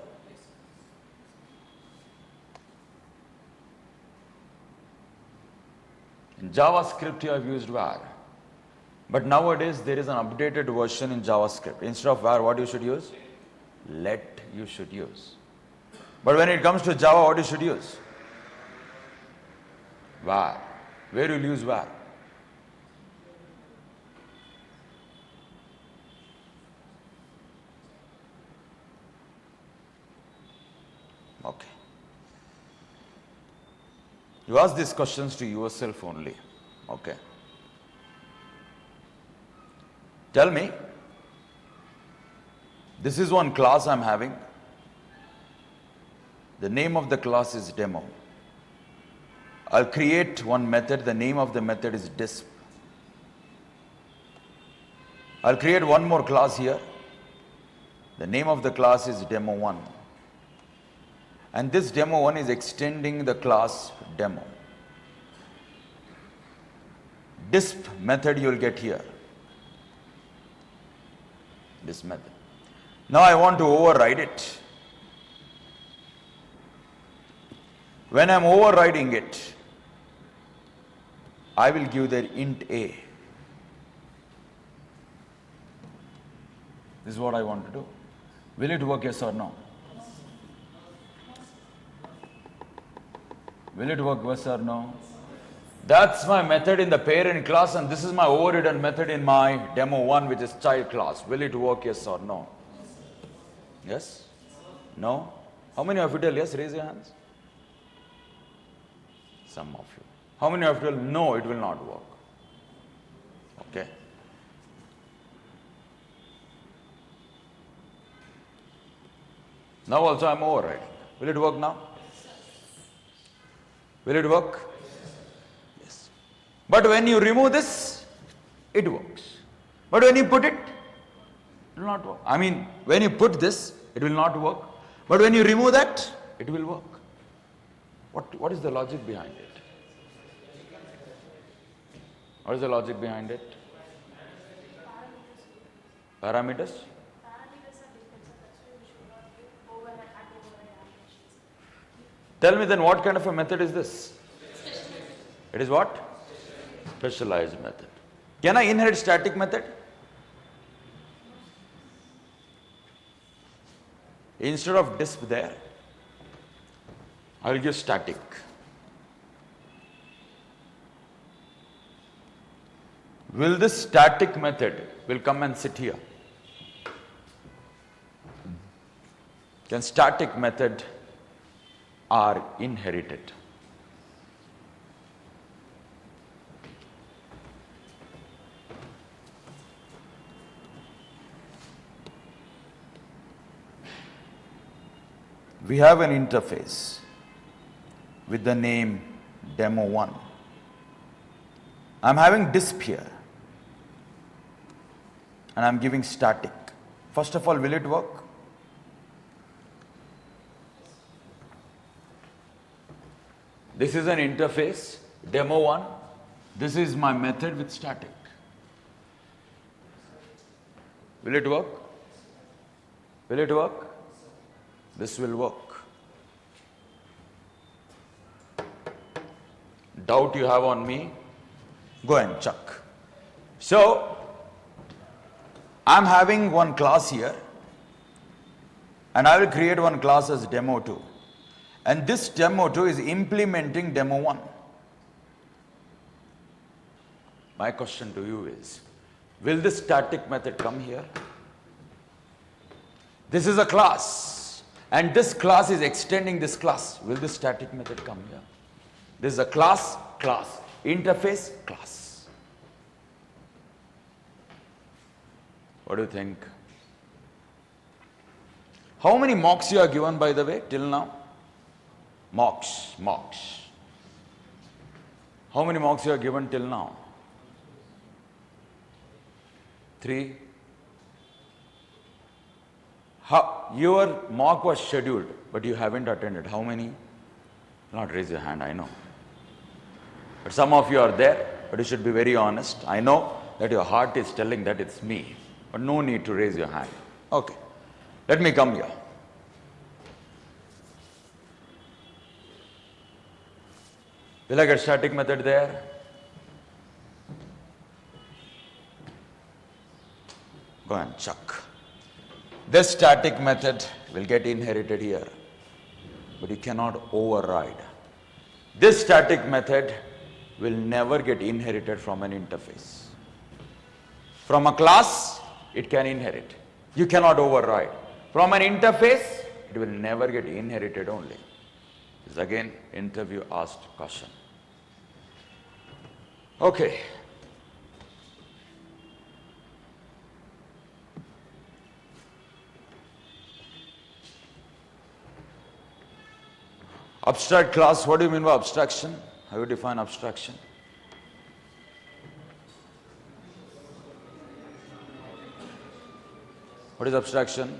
In JavaScript you have used where. But nowadays there is an updated version in JavaScript. Instead of where, what you should use? Let you should use. But when it comes to Java, what you should use? Where. Where will you use where? Okay. You ask these questions to yourself only. Okay. Tell me, this is one class I'm having. The name of the class is demo. I'll create one method. The name of the method is disp. I'll create one more class here. The name of the class is demo1. And this demo1 is extending the class demo. Disp method you will get here. This method. Now I want to override it. When I'm overriding it, I will give there int a. This is what I want to do. Will it work, yes or no? Will it work, yes or no? That's my method in the parent class, and this is my overridden method in my demo1, which is child class. Will it work, yes or no? Yes? No? How many of you tell yes? Raise your hands. Some of you. How many of you tell no, it will not work? Okay. Now also I am overriding. Will it work now? Will it work? Yes. But when you remove this, it works. But when you put it, it will not work. I mean, when you put this, it will not work. But when you remove that, it will work. What is the logic behind it? What is the logic behind it? Parameters? Parameters are different, so that's why we should not give overhead applications. Tell me then, what kind of a method is this? It is what? Specialized method. Can I inherit static method? Instead of disp there, I will give static. Will this static method will come and sit here? Then static method are inherited. We have an interface with the name demo1. I'm having disp here and I'm giving static. First of all, will it work? This is an interface, demo1. This is my method with static. Will it work? Will it work? This will work. Doubt you have on me? Go and check. So, I'm having one class here and I will create one class as demo2. And this demo2 is implementing demo1. My question to you is, will this static method come here? This is a class and this class is extending this class. Will this static method come here? This is a class, interface, class. What do you think? How many mocks you are given, by the way, till now? Mocks. How many mocks you are given till now? 3. Your mock was scheduled, but you haven't attended. How many? Not raise your hand, I know. But some of you are there, but you should be very honest. I know that your heart is telling that it's me, but no need to raise your hand. Okay, let me come here. Will I get static method there? Go and check. This static method will get inherited here, but you cannot override. This static method will never get inherited from an interface. From a class, it can inherit. You cannot override. From an interface, it will never get inherited only. This is again interview asked question. Okay. Abstract class, what do you mean by abstraction? How do you define abstraction? What is abstraction?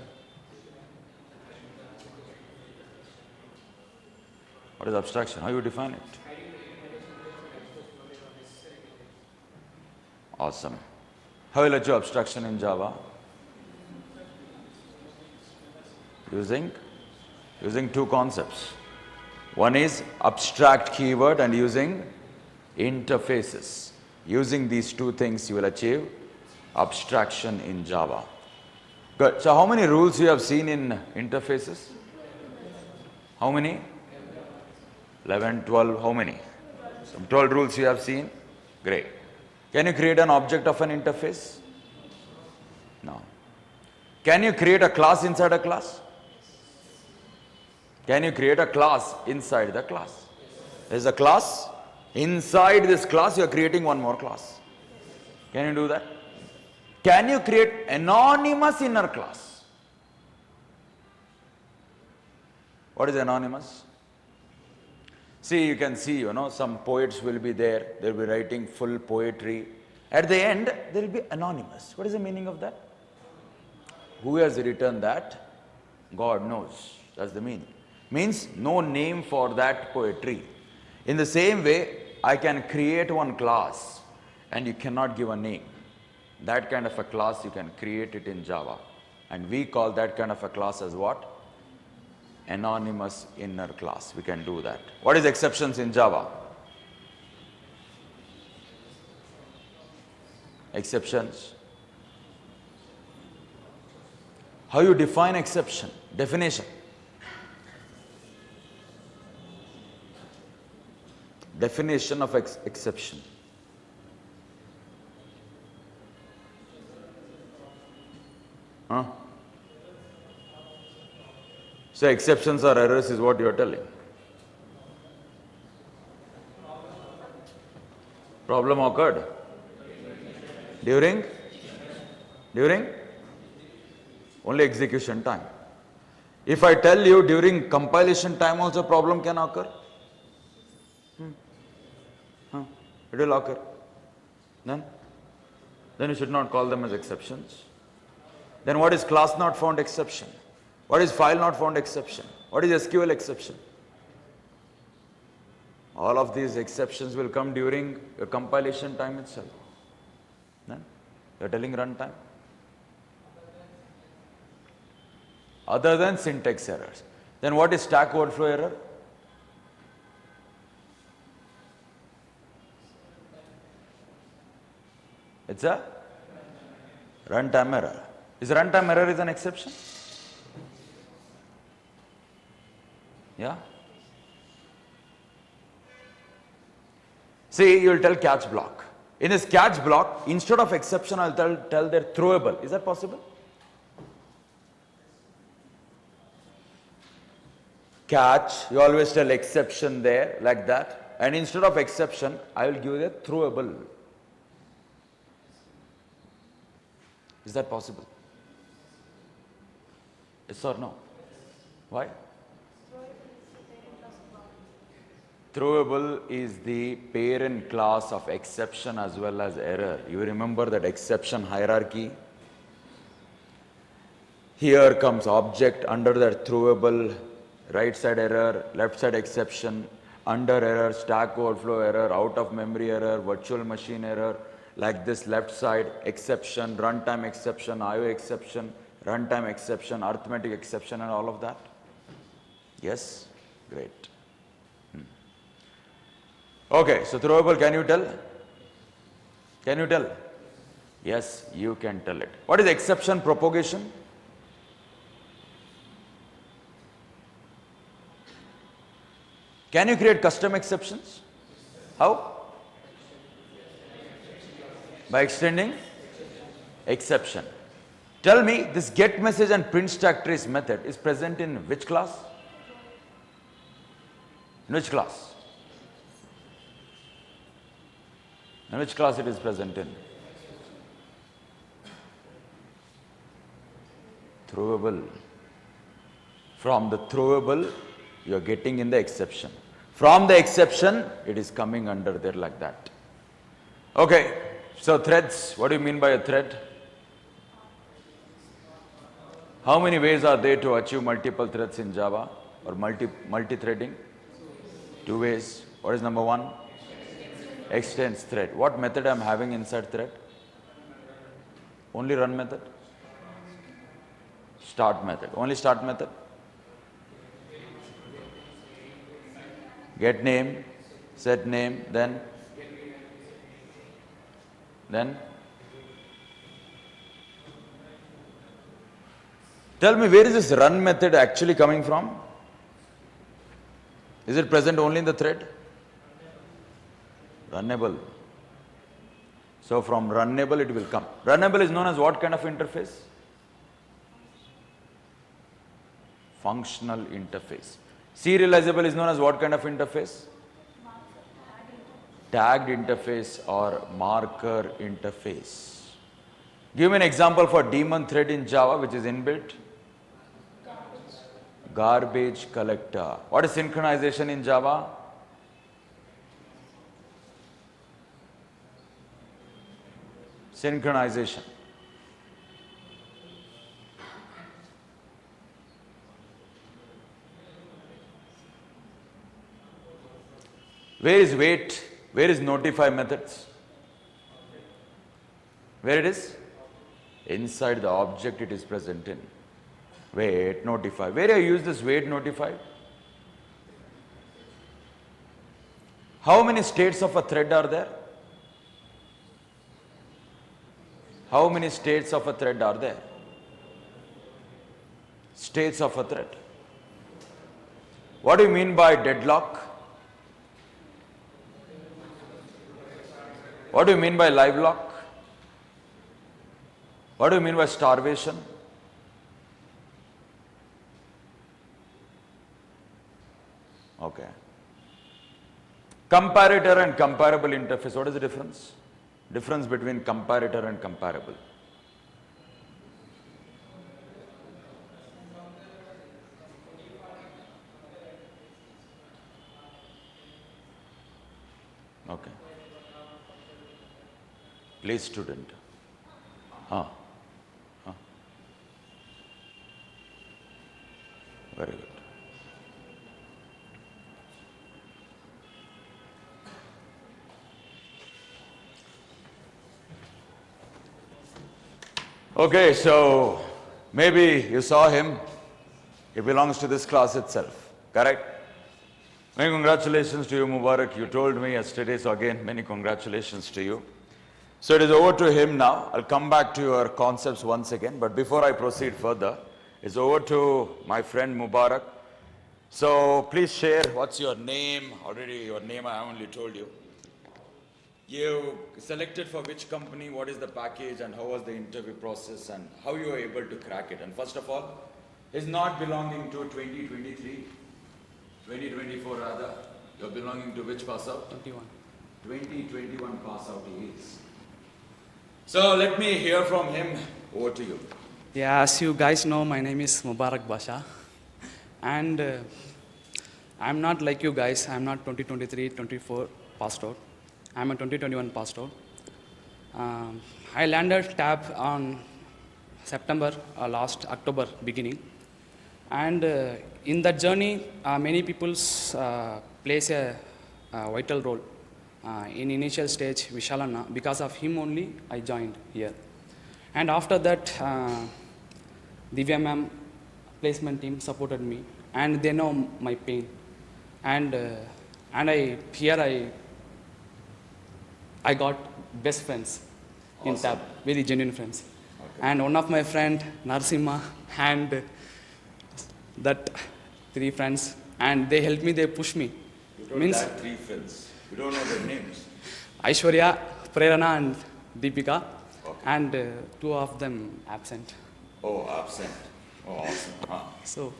What is abstraction? How do you define it? Awesome. How will I do abstraction in Java? Using two concepts. One is abstract keyword and using interfaces. Using these two things, you will achieve abstraction in Java. Good. So how many rules you have seen in interfaces? How many? 11, 12, how many? Some 12 rules you have seen? Great. Can you create an object of an interface? No. Can you create a class inside a class? Can you create a class inside the class? There is a class. Inside this class, you are creating one more class. Can you do that? Can you create anonymous inner class? What is anonymous? See, you can see, some poets will be there. They will be writing full poetry. At the end, they will be anonymous. What is the meaning of that? Who has written that? God knows. That's the meaning. Means no name for that poetry. In the same way, I can create one class and you cannot give a name. That kind of a class you can create it in Java. And we call that kind of a class as what? Anonymous inner class. We can do that. What is exceptions in Java? Exceptions. How you define exception? Definition. Definition of exception. Huh? So exceptions or errors is what you are telling. Problem occurred. During only execution time. If I tell you during compilation time also problem can occur. It will occur. Then you should not call them as exceptions. Then what is class not found exception? What is file not found exception? What is SQL exception? All of these exceptions will come during your compilation time itself. Then you are telling runtime. Other than syntax errors. Then what is Stack Overflow error? It's a runtime error. Is runtime error is an exception? Yeah? See, you will tell catch block. In this catch block, instead of exception, I will tell they're throwable. Is that possible? Catch, you always tell exception there, like that. And instead of exception, I will give you a throwable. Is that possible? Yes or no? Why? Throwable is the parent class of exception as well as error. You remember that exception hierarchy? Here comes object, under that throwable, right side error, left side exception. under error, stack overflow error, out of memory error, virtual machine error, like this left side, exception, runtime exception, IO exception, runtime exception, arithmetic exception and all of that? Yes? Great. Okay, so throwable, can you tell? Can you tell? Yes, you can tell it. What is exception propagation? Can you create custom exceptions? How? By extending exception. Tell me, this get message and print stack trace method is present in which class? In which class? In which class it is present in? Throwable. From the throwable, you are getting in the exception. From the exception, it is coming under there like that. Okay, so threads, what do you mean by a thread? How many ways are there to achieve multiple threads in Java or multi-threading? 2 ways. What is number 1? Extends thread. What method I am having inside thread? Only run method? Start method. Only start method? Get name, set name, then tell me, where is this run method actually coming from? Is it present only in the thread? Runnable. So from runnable it will come. Runnable is known as what kind of interface? Functional interface. Serializable is known as what kind of interface? Tagged interface or marker interface. Give me an example for daemon thread in Java which is inbuilt. Garbage collector. What is synchronization in Java? Synchronization. Where is wait? Where is notify methods? Where it is? Inside the object it is present in. Wait, notify. Where I use this wait, notify? How many states of a thread are there? How many states of a thread are there? States of a thread. What do you mean by deadlock? What do you mean by live lock? What do you mean by starvation? Okay. Comparator and comparable interface. What is the difference? Difference between comparator and comparable. Okay. Please, student. Very good. Okay, so maybe you saw him. He belongs to this class itself, correct? Many congratulations to you, Mubarak. You told me yesterday, so again, many congratulations to you. So it is over to him now. I'll come back to your concepts once again, but before I proceed further, it's over to my friend Mubarak. So please share what's your name. Already your name I only told you. You selected for which company, what is the package, and how was the interview process, and how you were able to crack it. And first of all, is not belonging to 2023, 2024 rather. You're belonging to which pass out? 2021 pass out he is. So let me hear from him. Over to you. Yeah, as you guys know, my name is Mubarak Basha. And I'm not like you guys. I'm not 2023, 24 passed out. I'm a 2021 passed out. I landed TAB on September, last October beginning. And in that journey, many people plays a vital role. In initial stage, Vishalanna, because of him only I joined here. And after that, Divya ma'am, placement team supported me, and they know my pain. And I got best friends in Awesome. TAB, very genuine friends. And one of my friend, Narsimha, and that 3 friends, and they helped me, they pushed me. You told Means that 3 friends. You don't know their names. Aishwarya, Prerana, and Deepika, Okay. and 2 of them absent. Oh, absent. Oh, awesome. Huh. So,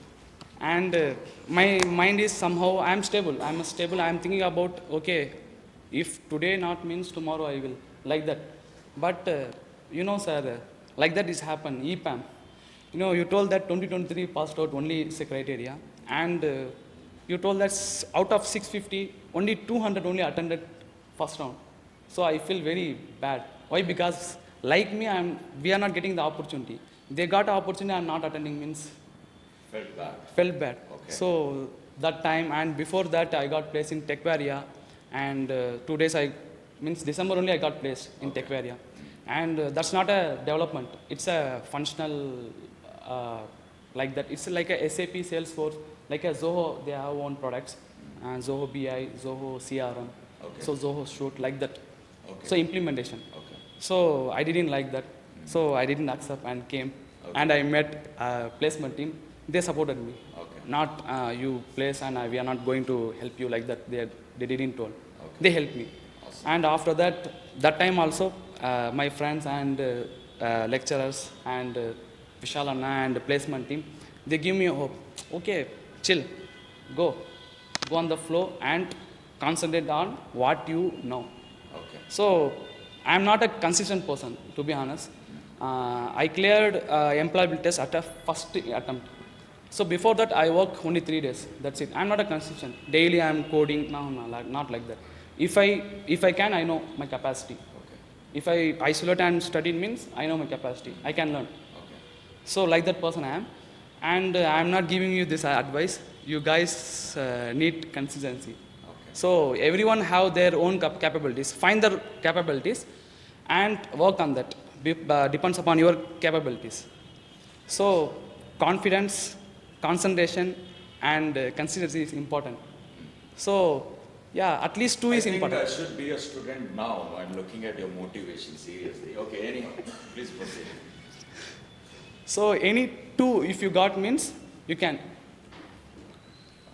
and my mind is somehow, I'm stable. I'm thinking about, okay, if today not means tomorrow I will, like that. But, sir, like that is happen, EPAM. You told that 2023 passed out only is a criteria. And you told that out of 650, only 200 only attended first round. So I feel very bad. Why? Because like me, we are not getting the opportunity. They got opportunity, I'm not attending, means felt bad. Okay. So that time, and before that I got placed in Techvaria, and 2 days means December only I got placed in Techvaria. And that's not a development, it's a functional, like that. It's like a SAP Salesforce, like a Zoho, they have own products, and Zoho BI, Zoho CRM, so Zoho Shoot, like that. Okay. So implementation. Okay. So I didn't like that. So I didn't accept and came. And I met placement team. They supported me. Okay. Not you place and we are not going to help you, like that. They didn't told. They helped me. Awesome. And after that time also, my friends and lecturers and Vishal Anna and the placement team, they give me hope. Okay, chill, go on the flow and concentrate on what you know. Okay. So I'm not a consistent person, to be honest. I cleared employability test at a first attempt. So before that, I work only 3 days. That's it. I'm not a consistent. Daily I'm coding. No, not like that. If I can, I know my capacity. Okay. If I isolate and study, means I know my capacity. I can learn. Okay. So like that person I am. And I'm not giving you this advice. You guys need consistency. Okay. So everyone have their own capabilities. Find their capabilities and work on that. Depends upon your capabilities. So confidence, concentration, and consistency is important. So yeah, at least 2 I is think important. I should be a student now. I'm looking at your motivation seriously. Okay, anyhow, please proceed. So any 2 if you got means you can.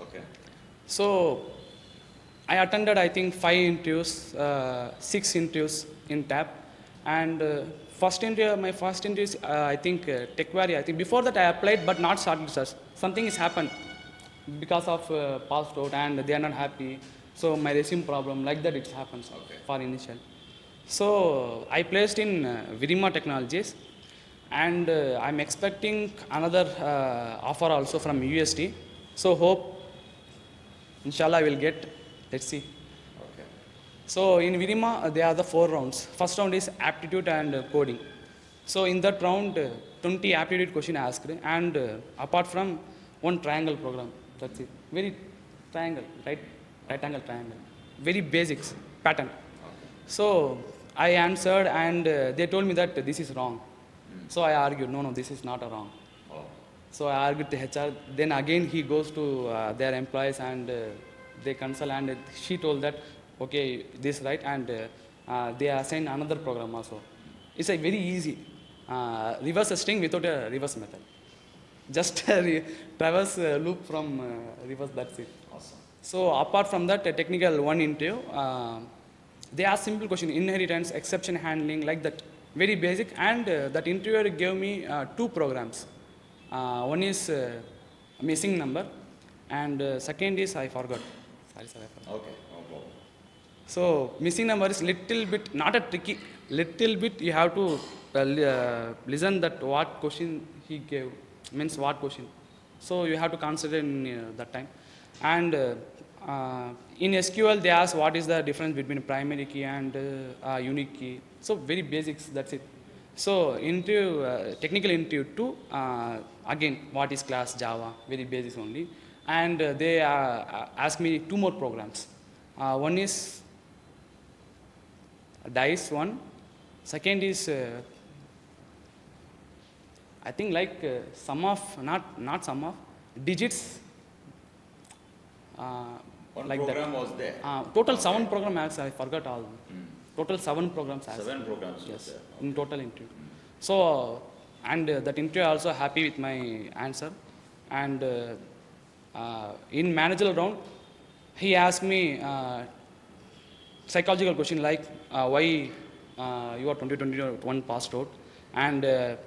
Okay. So I attended, I think, 5 interviews, 6 interviews in TAP. And my first interview is, I think, Techvaria. I think before that I applied, but not started research. Something has happened because of passed out, and they are not happy. So my resume problem, like that it happens for initial. So I placed in Virima Technologies, and I'm expecting another offer also from UST. So hope, inshallah, I will get. Let's see. Okay. So in Virima, there are the 4 rounds. First round is aptitude and coding. So in that round, 20 aptitude question asked, and apart from 1 triangle program. That's it. Very triangle, right angle triangle. Very basics pattern. So I answered, and they told me that this is wrong. So I argued, no, this is not a wrong. Oh. So I argued to HR. Then again he goes to their employees, and they consult, and she told that, okay, this right, and they assign another program also. It's like very easy. Reverse a string without a reverse method. Just traverse loop from reverse, that's it. Awesome. So apart from that, a technical 1 interview, they ask simple question, inheritance, exception handling, like that. Very basic, and that interviewer gave me 2 programs. One is missing number, and second is I forgot. Sorry, I forgot. Okay, no problem. So missing number is little bit, not a tricky, little bit you have to listen that what question he gave, means what question. So you have to consider in that time. And in SQL they ask what is the difference between primary key and unique key. So very basics, that's it. So into technical interview 2, again what is class Java, very basics only. and they asked me two more programs. One is dice one, second is I think like sum of not sum of digits. One Like that. program was there. Total 7 programs, I forgot all. Total 7 programs. 7 programs was Yes, there. in total interview. So, and that interview also happy with my answer. And in managerial round, he asked me psychological question like why you are 2021 passed out and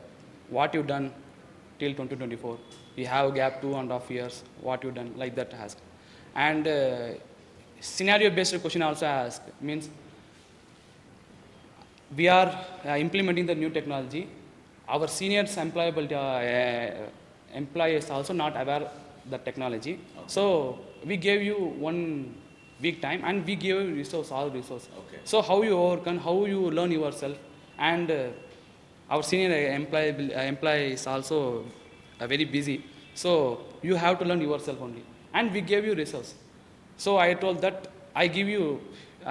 what you done till 2024. You have gap 2.5 years. What you done like that asked. And scenario based question also asked means we are implementing the new technology. Our seniors employees also not aware the technology. Okay. So we gave you 1 week time and we gave you resource, all resource. Okay. So how you overcome, how you learn yourself, and our senior employee is also very busy. So you have to learn yourself only. And we gave you resource. So I told that I give you,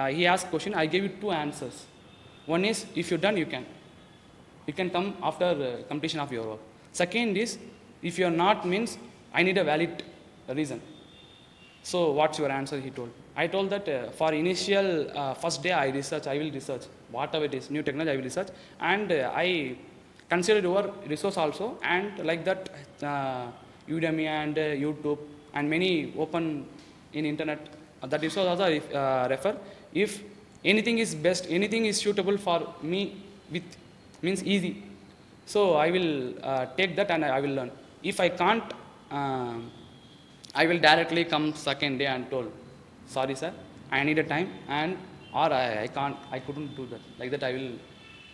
he asked question, I gave you 2 answers. One is, if you're done, you can. You can come after completion of your work. Second is, if you're not means, I need a valid reason. So what's your answer, he told. I told that for initial first day I will research. Whatever it is, new technology I will research. And I consider your resource also. And like that, Udemy and YouTube and many open in internet, that resource also refer. If anything is best, anything is suitable for me with means easy. So I will take that and I will learn. If I can't, I will directly come second day and told, sorry sir, I need a time and or I can't, I couldn't do that. Like that I will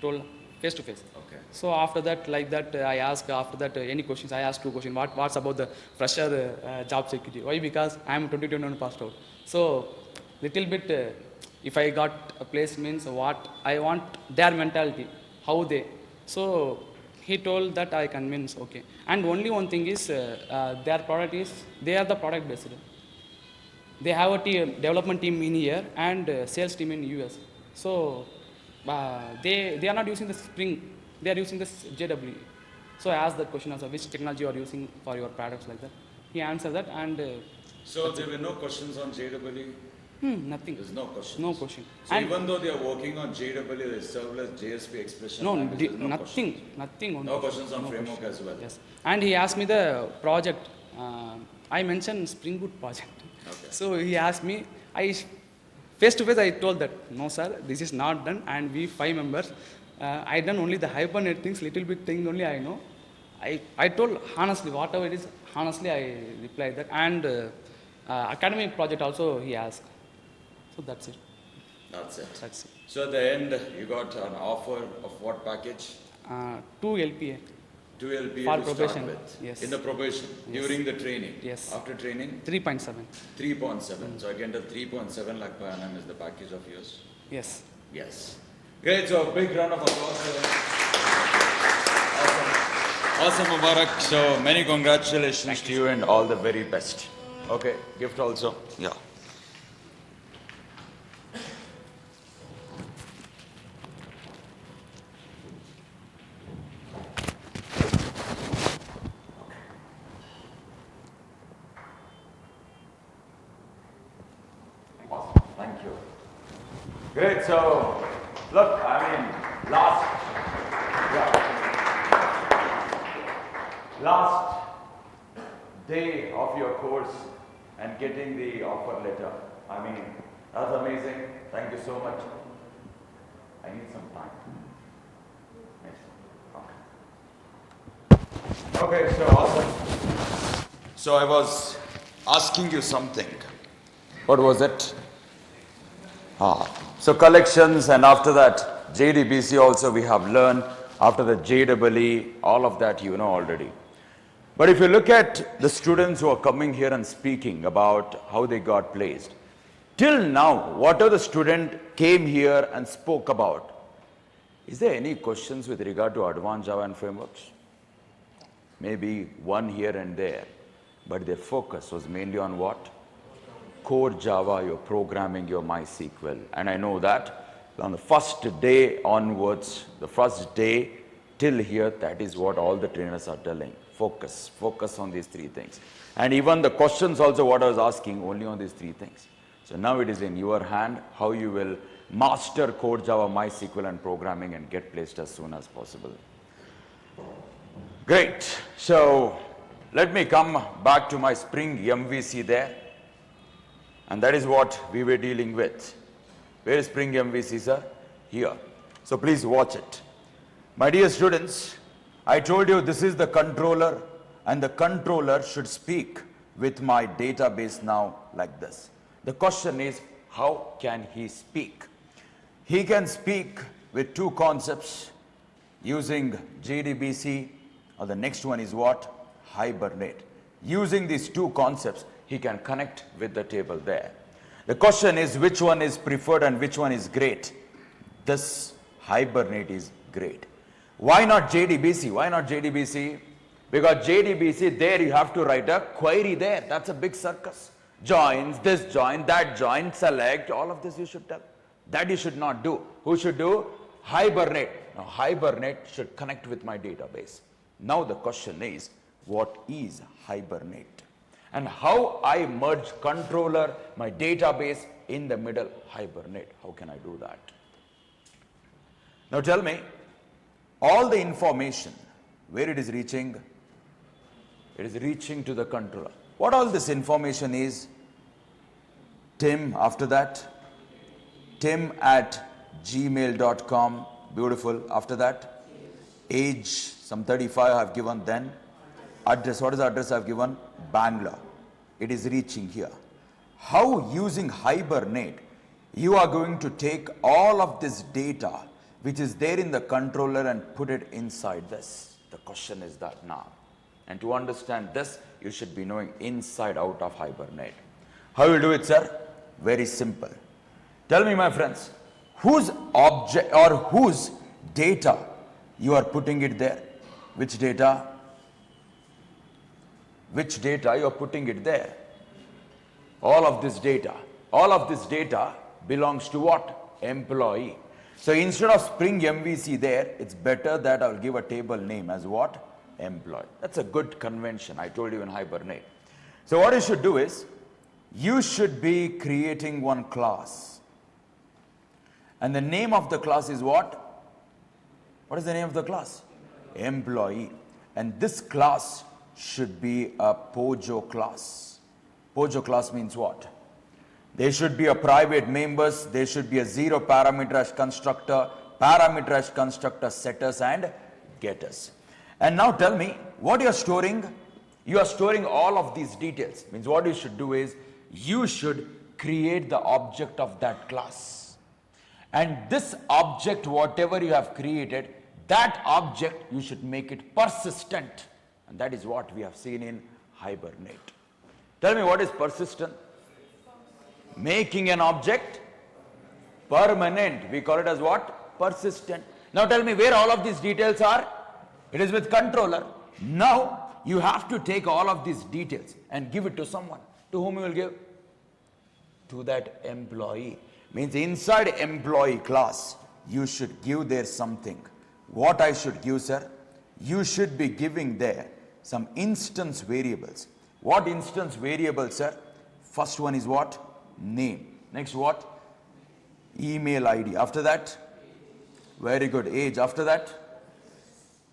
told face to face. Okay. So after that, like that, I ask after that any questions. I ask 2 questions. What's about the fresher job security? Why? Because I am 2021 passed out. So little bit, if I got a place means what I want their mentality, how they. So he told that I convince okay. And only one thing is their product is they are the product based. They have a development team in here and sales team in US. So they are not using the Spring, they are using this JW. So I asked that question also, which technology you are using for your products like that. He answered that and So there were no questions on JEE? nothing. There's no questions. No question. So And even though they are working on JEE, the serverless JSP expression no, language, there's no nothing, questions. nothing. On No questions on framework question. as well. Yes. And he asked me the project. I mentioned Spring Boot project. Okay. So he asked me, face to face I told that, no sir, this is not done and we 5 members. I done only the Hibernate things, little bit things only I know. I told honestly, whatever it is, honestly I replied that. And academic project also he asked. So that's it. That's it. That's it. So at the end, you got an offer of what package? 2 LPA. 2 LPA For to probation, start with. yes. In the probation, Yes. during the training. Yes. After training, 3.7. 3.7. So again, the 3.7 lakh per annum is the package of yours. Yes. Yes. Great. So a big round of applause for him. Awesome, Mubarak. So many congratulations to you and all the very best. Okay, gift also. Yeah. Awesome. Thank you. Great. So, look, I mean, last day of your course and getting the offer letter. I mean, that's amazing. Thank you so much. I need some time. Yes. Okay, so awesome. So I was asking you something. What was it? So collections, and after that JDBC also we have learned. After the JEE, all of that you know already. But if you look at the students who are coming here and speaking about how they got placed, till now, whatever the student came here and spoke about, is there any questions with regard to advanced Java and frameworks? Maybe one here and there. but their focus was mainly on what? Core Java, your programming, your MySQL. And I know that on the first day onwards, the first day till here, that is what all the trainers are telling. Focus on these three things. And even the questions also what I was asking, only on these three things. So now it is in your hand how you will master Core Java, MySQL and programming and get placed as soon as possible. Great. So let me come back to my Spring MVC there. And that is what we were dealing with. Where is Spring MVC, sir? Here. So please watch it. My dear students, I told you this is the controller, and the controller should speak with my database now like this. The question is, how can he speak? He can speak with two concepts using JDBC, or the next one is what? Hibernate. Using these two concepts, he can connect with the table there. The question is, which one is preferred and which one is great? This Hibernate is great. Why not JDBC? Why not JDBC? Because JDBC, there you have to write a query there. That's a big circus. Joins, this join, that join, select, all of this you should tell. That you should not do. Who should do? Hibernate. Now Hibernate should connect with my database. Now the question is, what is Hibernate? And how I merge controller, my database in the middle, Hibernate. How can I do that? Now tell me, all the information, where it is reaching? It is reaching to the controller. What all this information is? Tim, after that, Tim at gmail.com, beautiful. After that, age, some 35 I have given then. Address, what is the address I have given? Bangalore. It is reaching here. How using Hibernate, you are going to take all of this data which is there in the controller and put it inside this. The question is that now. And to understand this, you should be knowing inside out of Hibernate. How you do it, sir? Very simple. Tell me, my friends, whose object or whose data you are putting it there? Which data? Which data you are putting it there? All of this data. All of this data belongs to what? Employee. So instead of Spring MVC there, it's better that I'll give a table name as what? Employee. That's a good convention. I told you in Hibernate. So what you should do is, you should be creating one class. And the name of the class is what? What is the name of the class? Employee. And this class should be a POJO class. POJO class means what? There should be a private members, there should be a zero parameterized constructor setters and getters. And now tell me, what you are storing? You are storing all of these details. Means what you should do is, you should create the object of that class. And this object, whatever you have created, that object you should make it persistent. And that is what we have seen in Hibernate. Tell me, what is persistent? Making an object permanent. We call it as what? Persistent. Now tell me where all of these details are. It is with controller. Now you have to take all of these details and give it to someone. To whom you will give? To that employee. Means inside employee class, you should give there something. What I should give, sir? You should be giving there some instance variables. What instance variables, sir? First one is what? Name. Next what? Email ID. After that? Very good. Age. After that?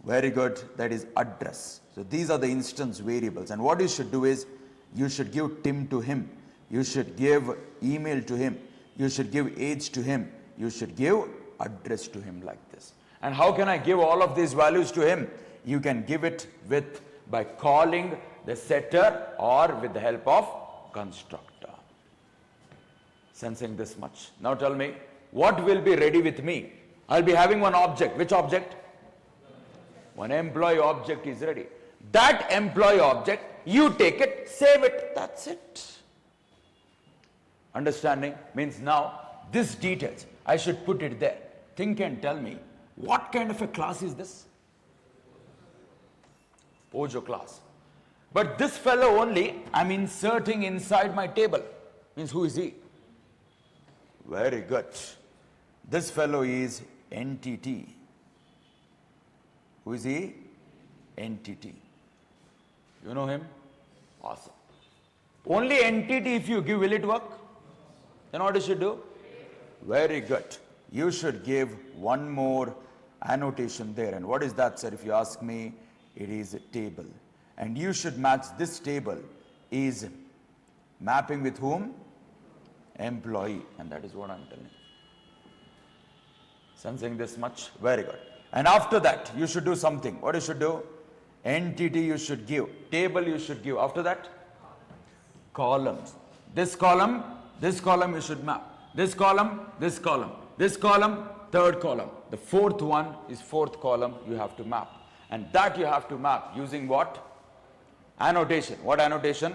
Very good. That is address. So these are the instance variables. And what you should do is, you should give Tim to him. You should give email to him. You should give age to him. You should give address to him like this. And how can I give all of these values to him? You can give it by calling the setter or with the help of constructor. Sensing this much. Now tell me, what will be ready with me? I'll be having one object. Which object? One employee object is ready. That employee object, you take it, save it. That's it. Understanding? Means now, this details, I should put it there. Think and tell me, what kind of a class is this? POJO class. But this fellow only, I'm inserting inside my table. Means who is he? Very good. This fellow is entity. Who is he? Entity. You know him? Awesome. Only entity if you give, will it work? Then what you should do? Very good. You should give one more annotation there. And what is that, sir? If you ask me, it is a table. And you should match this table is mapping with whom? Employee. And that is what I'm telling you. Sensing this much? Very good. And after that, you should do something. What you should do? Entity you should give. Table you should give. After that? Columns. This column you should map. This column, this column. This column, third column. The fourth one is fourth column you have to map. And that you have to map using what? Annotation. What annotation?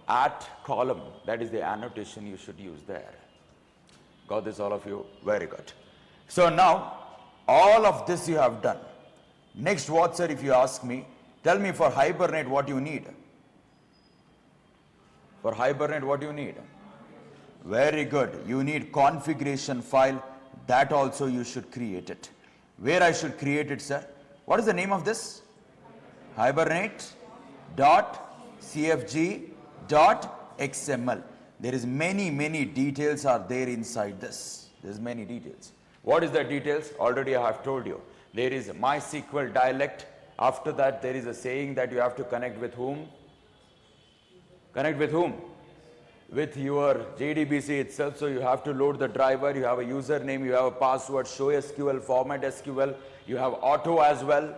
At column. That is the annotation you should use there. Got this, all of you? Very good. So now, all of this you have done. Next, what, sir, if you ask me, tell me for Hibernate what you need. For Hibernate, what do you need? Very good. You need configuration file. That also you should create it. Where I should create it, sir? What is the name of this? Hibernate.cfg.xml. There is many details are there inside this. There's many details. What is the details? Already I have told you. There is MySQL dialect. After that, there is a saying that you have to connect with whom? Connect with whom? With your JDBC itself. So you have to load the driver, you have a username, you have a password, show SQL, format SQL, you have auto as well.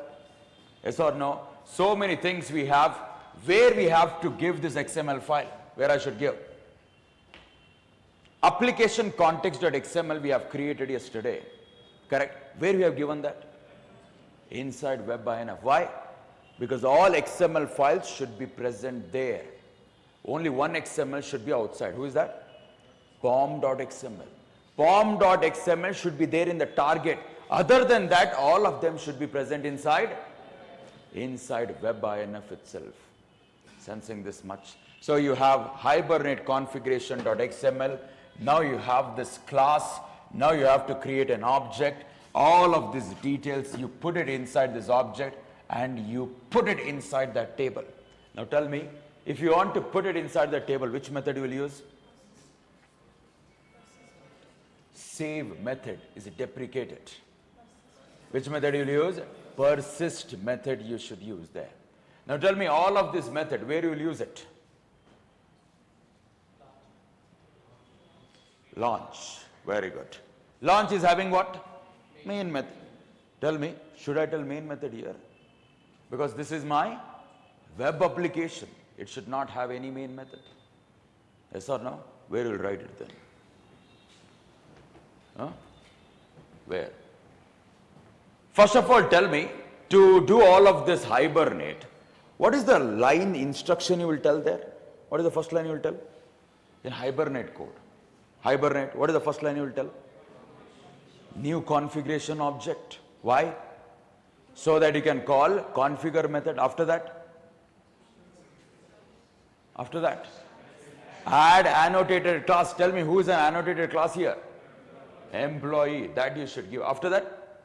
Yes or no? So many things we have. Where we have to give this XML file? Where I should give? Application context.xml we have created yesterday. Correct? Where we have given that? Inside web.inf. Why? Because all XML files should be present there. Only one XML should be outside. Who is that? pom.xml. Pom.xml should be there in the target. Other than that, all of them should be present inside web.inf itself. Sensing this much? So you have Hibernate configuration.xml. Now you have this class. Now you have to create an object. All of these details, you put it inside this object and you put it inside that table. Now tell me, if you want to put it inside the table, which method you will use? Save method is deprecated. Which method you will use? Persist method you should use there. Now tell me, all of this method, where you will use it? Launch. Very good. Launch is having what? Main method. Tell me, should I tell main method here? Because this is my web application. It should not have any main method. Yes or no? Where will write it then? Huh? Where? First of all, tell me, to do all of this Hibernate, what is the line instruction you will tell there? What is the first line you will tell? In Hibernate code. Hibernate, what is the first line you will tell? New configuration object. Why? So that you can call configure method. After that? After that? Add annotated class. Tell me, who is an annotated class here? Employee. That you should give. After that?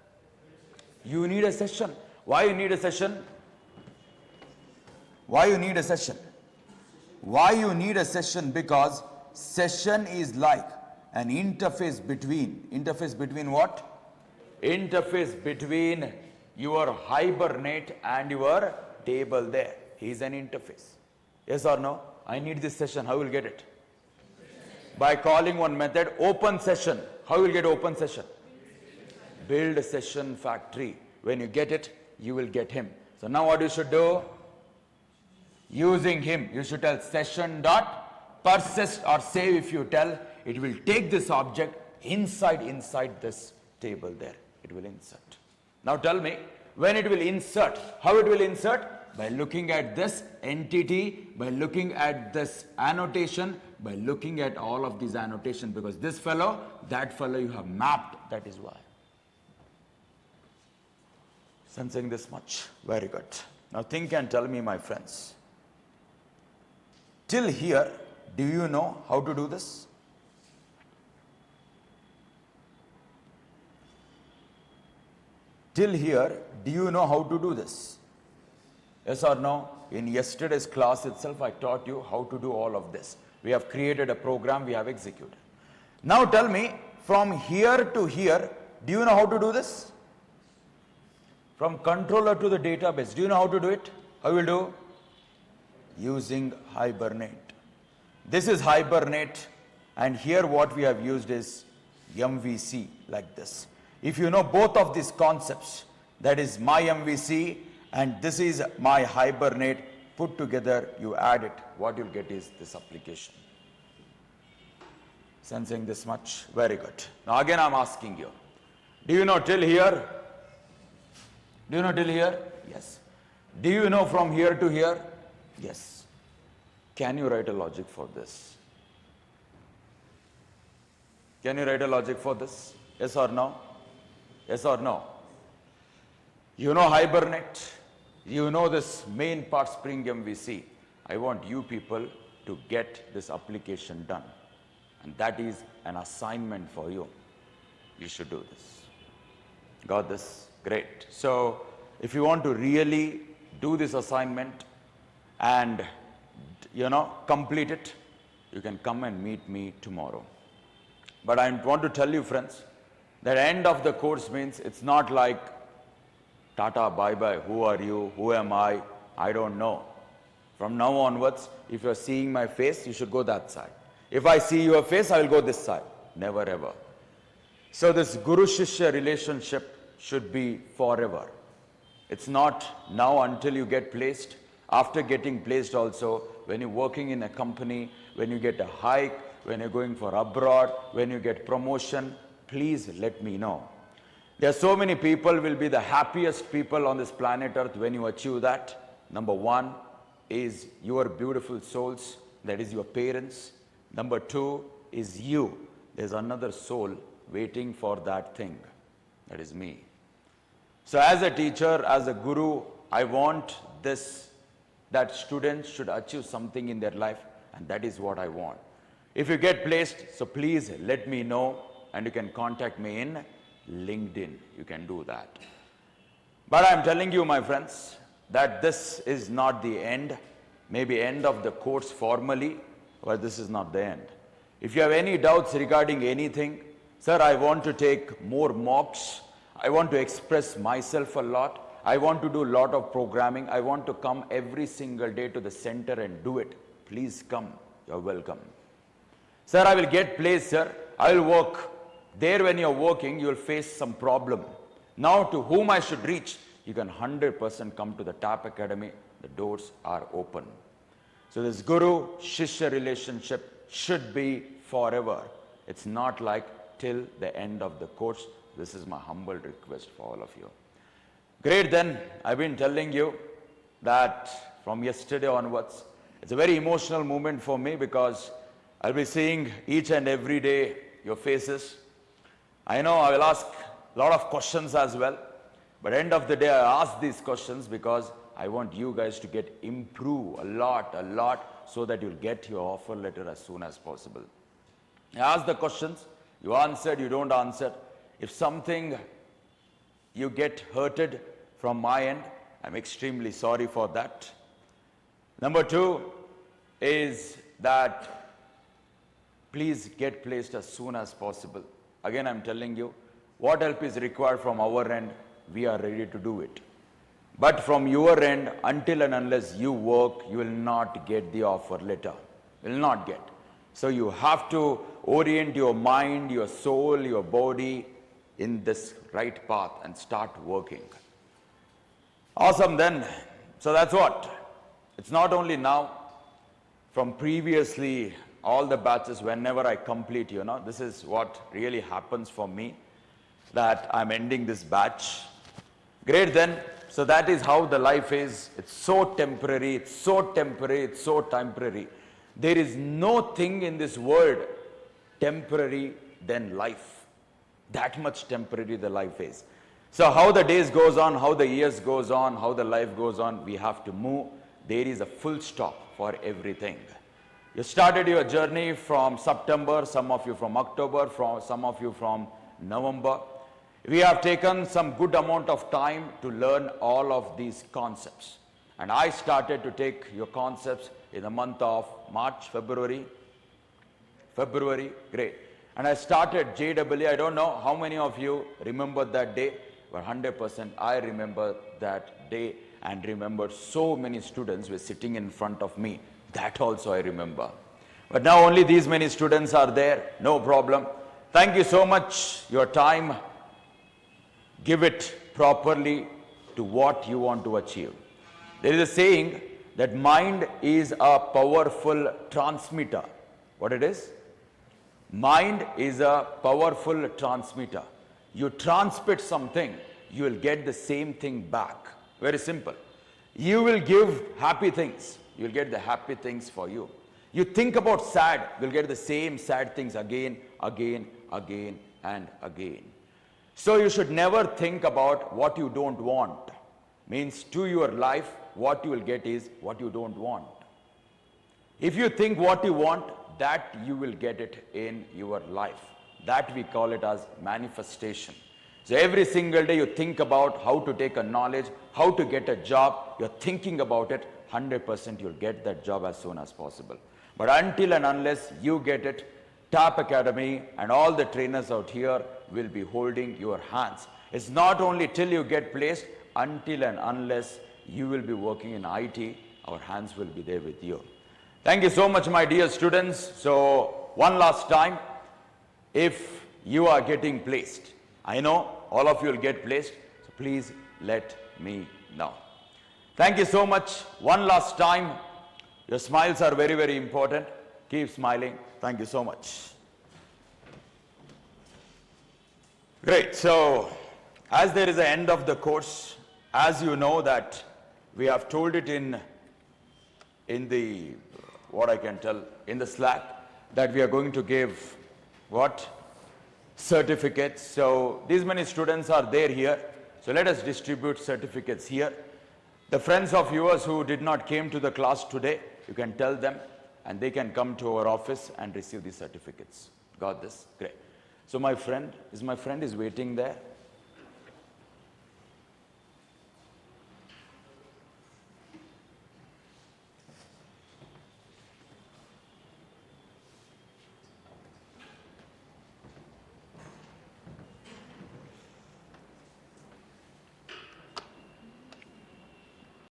You need a session. Why you need a session? Why you need a session? Why you need a session? Because session is like an interface between what? Interface between your Hibernate and your table there. He is an interface. Yes or no? I need this session. How will you get it? By calling one method, open session. How will you get open session? Build a session factory. When you get it, you will get him. So now what you should do? Using him, you should tell session.persist or save. If you tell, it will take this object inside this table there. It will insert. Now tell me, when it will insert, how it will insert? By looking at this entity, by looking at this annotation, by looking at all of these annotations, because this fellow, that fellow you have mapped, that is why. Sensing this much? Very good. Now think and tell me, my friends, Till here, do you know how to do this? Till here, do you know how to do this? Yes or no? In yesterday's class itself, I taught you how to do all of this. We have created a program, we have executed. Now tell me, from here to here, do you know how to do this? From controller to the database, do you know how to do it? How will do? Using hibernate. This is hibernate, and here what we have used is MVC, like this. If you know both of these concepts, that is my MVC and this is my hibernate, put together, you add it, what you'll get is this application. Sensing this much? Very good. Now again I'm asking you, do you know till here? Do you know till here? Yes. Do you know from here to here? Yes. Can you write a logic for this? Can you write a logic for this? Yes or no? Yes or no? You know hibernate. You know this main part Spring MVC. I want you people to get this application done. And that is an assignment for you. You should do this. Got this? Great. So if you want to really do this assignment and complete it, you can come and meet me tomorrow. But I want to tell you, friends, that end of the course means it's not like Tata, bye-bye, who are you, who am I don't know. From now onwards, if you're seeing my face, you should go that side. If I see your face, I will go this side. Never ever. So this Guru-Shishya relationship should be forever. It's not now until you get placed. After getting placed also, when you're working in a company, when you get a hike, when you're going for abroad, when you get promotion, please let me know. There are so many people will be the happiest people on this planet Earth when you achieve that. Number one is your beautiful souls, that is your parents. Number two is you. There's another soul waiting for that thing. That is me. So as a teacher, as a guru, I want this, that students should achieve something in their life, and that is what I want. If you get placed, so please let me know, and you can contact me in LinkedIn. You can do that. But I'm telling you, my friends, that this is not the end. Maybe end of the course formally, but this is not the end. If you have any doubts regarding anything, sir, I want to take more mocks. I want to express myself a lot. I want to do a lot of programming. I want to come every single day to the center and do it. Please come. You're welcome. Sir, I will get placed, sir. I will work. There when you're working, you'll face some problem. Now to whom I should reach? You can 100% come to the TAP Academy. The doors are open. So this Guru-Shishya relationship should be forever. It's not like till the end of the course. This is my humble request for all of you. Great then, I've been telling you that from yesterday onwards, it's a very emotional moment for me because I'll be seeing each and every day your faces. I know I will ask a lot of questions as well, but end of the day I ask these questions because I want you guys to get improve a lot, so that you'll get your offer letter as soon as possible. I ask the questions, you answered, you don't answer. If something you get hurted from my end, I'm extremely sorry for that. Number two is that please get placed as soon as possible. Again, I'm telling you, what help is required from our end, we are ready to do it. But from your end, until and unless you work, you will not get the offer letter. Will not get. So you have to orient your mind, your soul, your body in this right path and start working. Awesome then. So that's what. It's not only now, from previously, all the batches, whenever I complete, this is what really happens for me, that I'm ending this batch. Great then. So that is how the life is. It's so temporary, it's so temporary, it's so temporary. There is no thing in this world temporary than life. That much temporary the life is. So how the days goes on, how the years goes on, how the life goes on, we have to move. There is a full stop for everything. You started your journey from September, some of you from October, some of you from November. We have taken some good amount of time to learn all of these concepts. And I started to take your concepts in the month of March, February, great. And I started JEE. I don't know how many of you remember that day, but 100% I remember that day and remember so many students were sitting in front of me. That also I remember. But now only these many students are there, no problem. Thank you so much, your time. Give it properly to what you want to achieve. There is a saying that mind is a powerful transmitter. What it is? Mind is a powerful transmitter. You transmit something, you will get the same thing back. Very simple. You will give happy things, you will get the happy things for you. You think about sad, you will get the same sad things again, and again. So you should never think about what you don't want. Means to your life, what you will get is what you don't want. If you think what you want, that you will get it in your life. That we call it as manifestation. So every single day you think about how to take a knowledge, how to get a job, you're thinking about it, 100% you'll get that job as soon as possible. But until and unless you get it, TAP Academy and all the trainers out here will be holding your hands. It's not only till you get placed, until and unless you will be working in IT, our hands will be there with you. Thank you so much, my dear students. So one last time, if you are getting placed, I know all of you will get placed, so please let me know. Thank you so much. One last time, your smiles are very, very important. Keep smiling. Thank you so much. Great. So as there is an end of the course, as you know that we have told it in the, what I can tell, in the Slack, that we are going to give what? Certificates. So these many students are there here. So let us distribute certificates here. The friends of yours who did not came to the class today, you can tell them and they can come to our office and receive these certificates. Got this? Great. So my friend is waiting there.